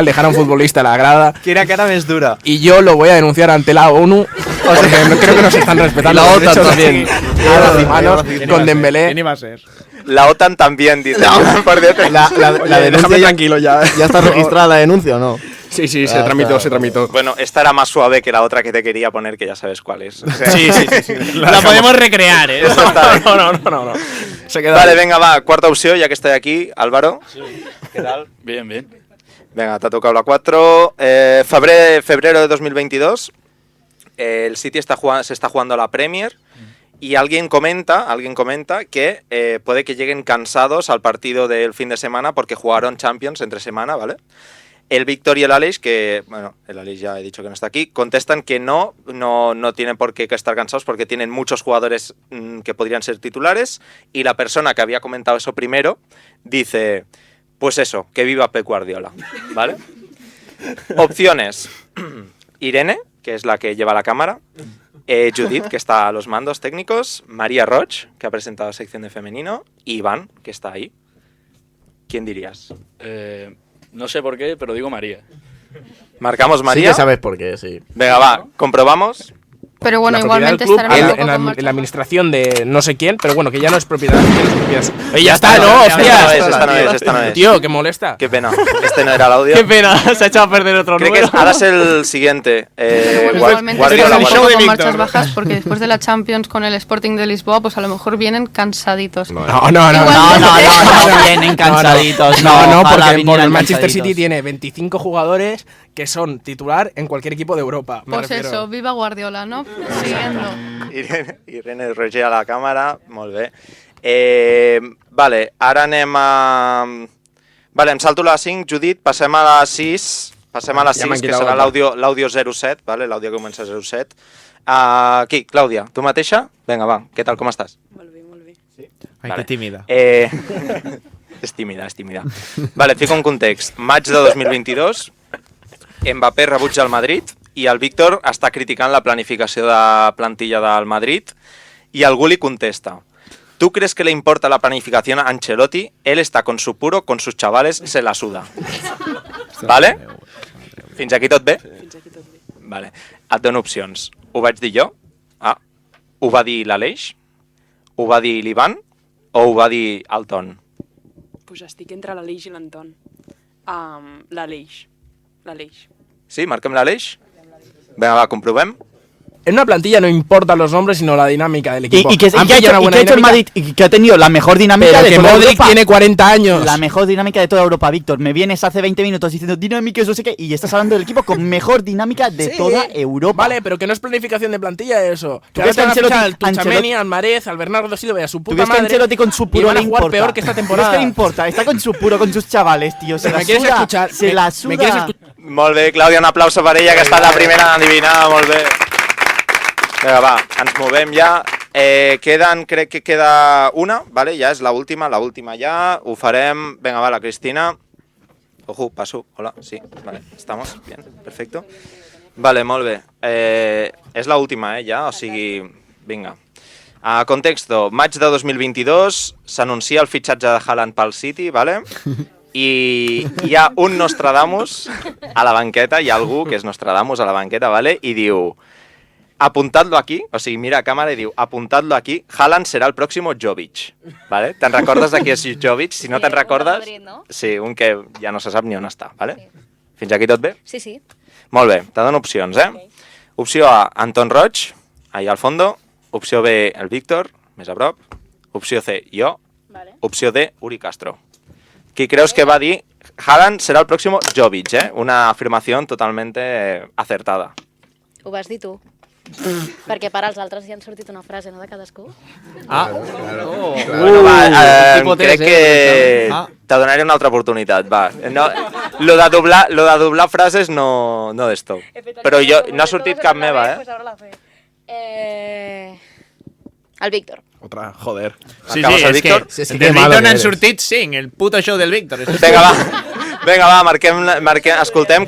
dejar a un futbolista en la grada. Quina cara més dura. Y yo lo voy a denunciar ante la ONU, porque no creo que nos están respetando. La los OTAN derechos también. humanos con Dembélé. ¿Quién iba a ser? La OTAN también, dice. Por Dios. La Oye, denuncia déjame tranquilo ya. ¿Ya está registrada la denuncia o no? Sí, se tramitó. Bueno, esta era más suave que la otra que te quería poner, que ya sabes cuál es. O sea, Sí. La podemos recrear, ¿eh? No. Se queda Vale, ahí. venga, va, cuarta opció, ya que estoy aquí. Álvaro. ¿Qué tal? Bien, bien. Venga, te ha tocado la 4. Febrero de 2022. El City se está jugando a la Premier. Y alguien comenta que puede que lleguen cansados al partido del fin de semana porque jugaron Champions entre semana, ¿vale? El Víctor y el Aleix, que, bueno, el Aleix ya he dicho que no está aquí, contestan que no tienen por qué estar cansados porque tienen muchos jugadores que podrían ser titulares, y la persona que había comentado eso primero dice, pues eso, que viva Pep Guardiola, ¿vale? Opciones, Irene, que es la que lleva la cámara, Judith, que está a los mandos técnicos, María Roch, que ha presentado sección de femenino, y Iván, que está ahí. ¿Quién dirías? No sé por qué, pero digo María. ¿Marcamos María? Sí que sabes por qué, sí. Venga, va, comprobamos. Pero bueno, La propiedad igualmente del club, estará un poco en con marchas la administración de no sé quién, pero bueno, que ya no es propiedad. Oye, Ya ya está, ¿no? Hostia. Esta no es. Tío, que molesta. Qué pena, este no era el audio. Qué pena, se ha echado a perder otro Creo que número. ahora es el siguiente. Igualmente Guardiola, estará un Guardiola. poco con marchas bajas porque después de la Champions con el Sporting de Lisboa, pues a lo mejor vienen cansaditos. No, vienen cansaditos. No, ojalá porque vinieran el Manchester cansaditos. City tiene 25 jugadores que son titular en cualquier equipo de Europa. me Pues refiero. eso, viva Guardiola, ¿no? Siguiendo. Irene Roger a la càmera, molt bé. Vale, ara anem a... Vale, em salto la 5, Judit, passem a la 6, Ja m'han que quitat serà l'altre. l'àudio 07, vale? L'àudio que comença 07. Aquí, Clàudia, tu mateixa? Vinga, va, què tal, com estàs? Ai, Vale. que tímida. És tímida. Vale, et fico un context. Maig de 2022, Mbappé rebutja el Madrid i el Víctor està criticant la planificació de plantilla del Madrid y algú li contesta: ¿tú crees que le importa la planificación a Ancelotti? Él está con su puro, con sus chavales, se la suda. Vale? Fins aquí tot bé? Vale. Et dono opcions. Ho vaig dir jo? Ho va dir l'Aleix? Ho va dir l'Ivan? O ho va dir el Ton? Pues estic entre l'Aleix i l'Anton. L'Aleix. Sí? Marquem l'Aleix? Vinga, va, comprovem. En una plantilla no importan los nombres, sino la dinámica del equipo. ¿Y qué Han ha pillado una buena hecho el dinámica, Madrid? Y que ha tenido la mejor dinámica pero de que toda Modric Europa. tiene 40 años. La mejor dinámica de toda Europa, Víctor. Me vienes hace 20 minutos diciendo dinámicas, no sé qué, y estás hablando del equipo con mejor dinámica de Sí. toda Europa. Vale, pero que no es planificación de plantilla eso. ¿Tú Que crees ahora que te van a fichar al Ancelotti- Tuchameni, al Marez, al Bernardo Silva y a su ¿Tú puta crees que madre? Ancelotti con su y puro van a le jugar importa? peor que esta ¿Tú crees temporada? que le importa? Está con su puro, con sus chavales, tío. Se ¿Me la quieres suda. escuchar? Se la suda. ¿Me quieres escuchar? Molt bé, Clàudia, un aplauso per ella, que ha estat la primera en adivinar, molt bé. Vinga, va, ens movem ja. Crec que queda una, vale? Ja és l'última ja, ho farem. Vinga, va, la Cristina. Ojo, passo, hola, sí, vale, estamos, bien, perfecto. Vale, molt bé. És l'última, ja, o sigui, vinga. Contexto, maig de 2022, s'anuncia el fitxatge de Haaland pel City, vale? I hi ha un Nostradamus a la banqueta, hi ha algú que és Nostradamus a la banqueta, vale? I diu, apuntadlo aquí, o sigui, mira a càmera i diu, apuntadlo aquí, Haaland serà el pròximo Jovic, vale? Te'n recordes de qui és Jovic? Si no te'n recordes... Madrid, no? Sí, un que ja no se sap ni on està, vale? Fins aquí tot bé? Sí. Molt bé, te dono opcions, Opció A, Anton Roig, ahí al fondo. Opció B, el Víctor, més a prop. Opció C, jo. Opció D, Uri Castro. Qui creus que va dir Haaland serà el pròximo Jovic, Una afirmació totalmente acertada. Ho vas dir tu. Perquè per als altres ja han sortit una frase, no, de cadascú? Bueno, va, crec que te donaré una altra oportunitat, va. No, lo de doblar frases no d'esto. Però jo, no ha sortit cap meva, El Víctor. Otra, joder. Sí, Acabes el és Víctor? que del Víctor n'han sortit 5, el puto show del Víctor. Vinga, va, marquem, escoltem.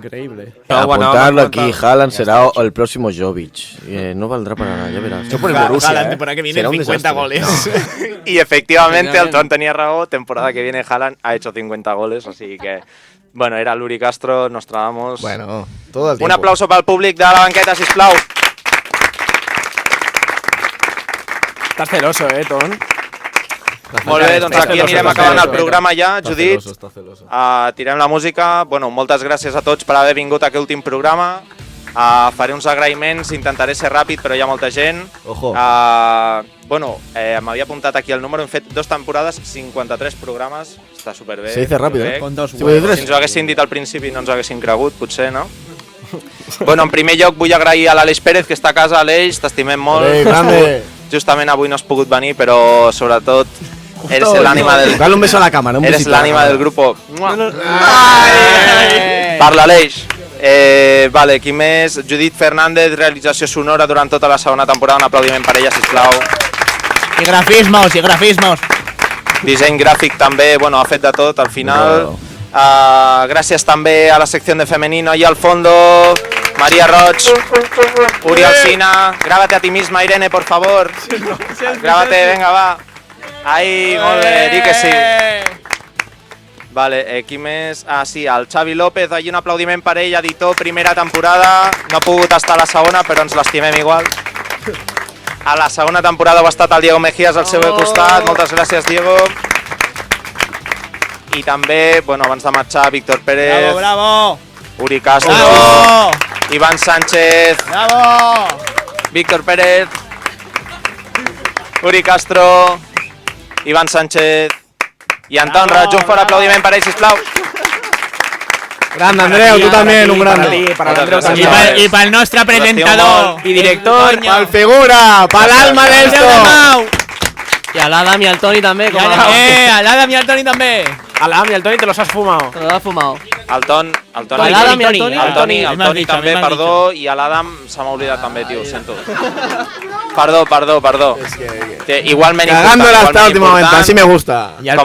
Increíble. Apuntarlo aquí, Haaland será el próximo Jovic. No valdrá para nada, ya verás. Yo por el Borussia, Haaland, temporada que viene, Será un 50 desastre. goles. Y efectivamente, el Ton tenía raó, temporada que viene Haaland ha hecho 50 goles, así que... Bueno, era l'Uri Castro, nos trabamos. Bueno, todo el tiempo. Un aplauso pel públic de la banqueta, sisplau. Estás celoso, Ton? Molt bé, doncs aquí anirem acabant el programa ja, Judit. Està celoso. Tirem la música. Bueno, moltes gràcies a tots per haver vingut a aquest últim programa. Faré uns agraïments, intentaré ser ràpid, però hi ha molta gent. Ojo. M'havia apuntat aquí el número, hem fet 2 temporades, 53 programes, està superbé. Se dice rápido, ¿eh? Con 2 si ens ho haguessin dit al principi no ens ho haguessin cregut, potser, no? Bueno, en primer lloc vull agrair a l'Aleix Pérez, que està a casa. Aleix, t'estimem molt. Aleix, grande. Justament avui no has pogut venir, però sobretot eres l'ànima del... Dale un beso a la cámara, un Eres besito a la l'ànima cámara. del grupo. Parla, Aleix. Vale, qui més? Judit Fernández, realització sonora durant tota la segona temporada. Un aplaudiment per ella, sisplau. I grafismos, i grafismos. Disseny gràfic també, bueno, ha fet de tot al final. Gràcies també a la secció de femenino ahí al fondo. María Roig, Uri Alsina, grábate a ti misma, Irene, por favor. Grábate, venga, va. Ahí, molt bé, di que sí. Vale, qui més? Sí, el Xavi López, ahí un aplaudiment per ell, editor, primera temporada. No ha pogut estar a la segona, però ens l'estimem igual. A la segona temporada ha estat el Diego Mejías al seu costat. Moltes gràcies, Diego. I també, bueno, abans de marxar, Víctor Pérez. Bravo, bravo. Uri Castro. Bravo. Iván Sánchez. Bravo. Víctor Pérez. Uri Castro. Iván Sánchez. I Anton Roig, un fort aplaudiment per ell, sisplau. Grande, Andreu, tú también, un grande. I pel nostre presentador i director, pa'l figura, pa'l alma d'esto. Y al Adam y al Toni també. al Adam i al Toni també. Al Adam y al Toni te los has fumado. Te los has fumado. El Toni també, perdó, i a l'Adam se m'ha oblidat també, tio, ho sento. Perdó. Igualment Cagando important. hasta el último momento, así me gusta. I al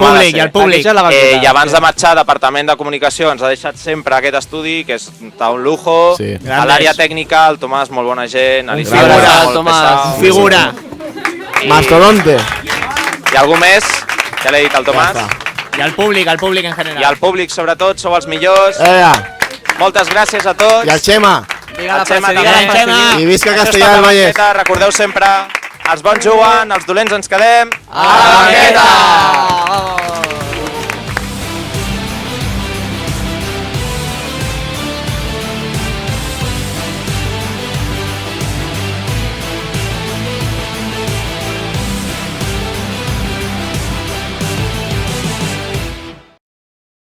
públic. I abans de marxar, Departament de Comunicació ens ha deixat sempre aquest estudi, que és un lujo. Sí. A l'àrea tècnica, el Tomàs, molt bona gent. Figura, el Tomàs. Figura. Mastodonte. I algú més? Ja l'he dit, el Tomàs. I al públic en general. I al públic, sobretot, sou els millors. Moltes gràcies a tots. I al Xema. El Xema també. I visca Castellà del Vallès. Recordeu sempre, els bons juguen, els dolents ens quedem. A la banqueta!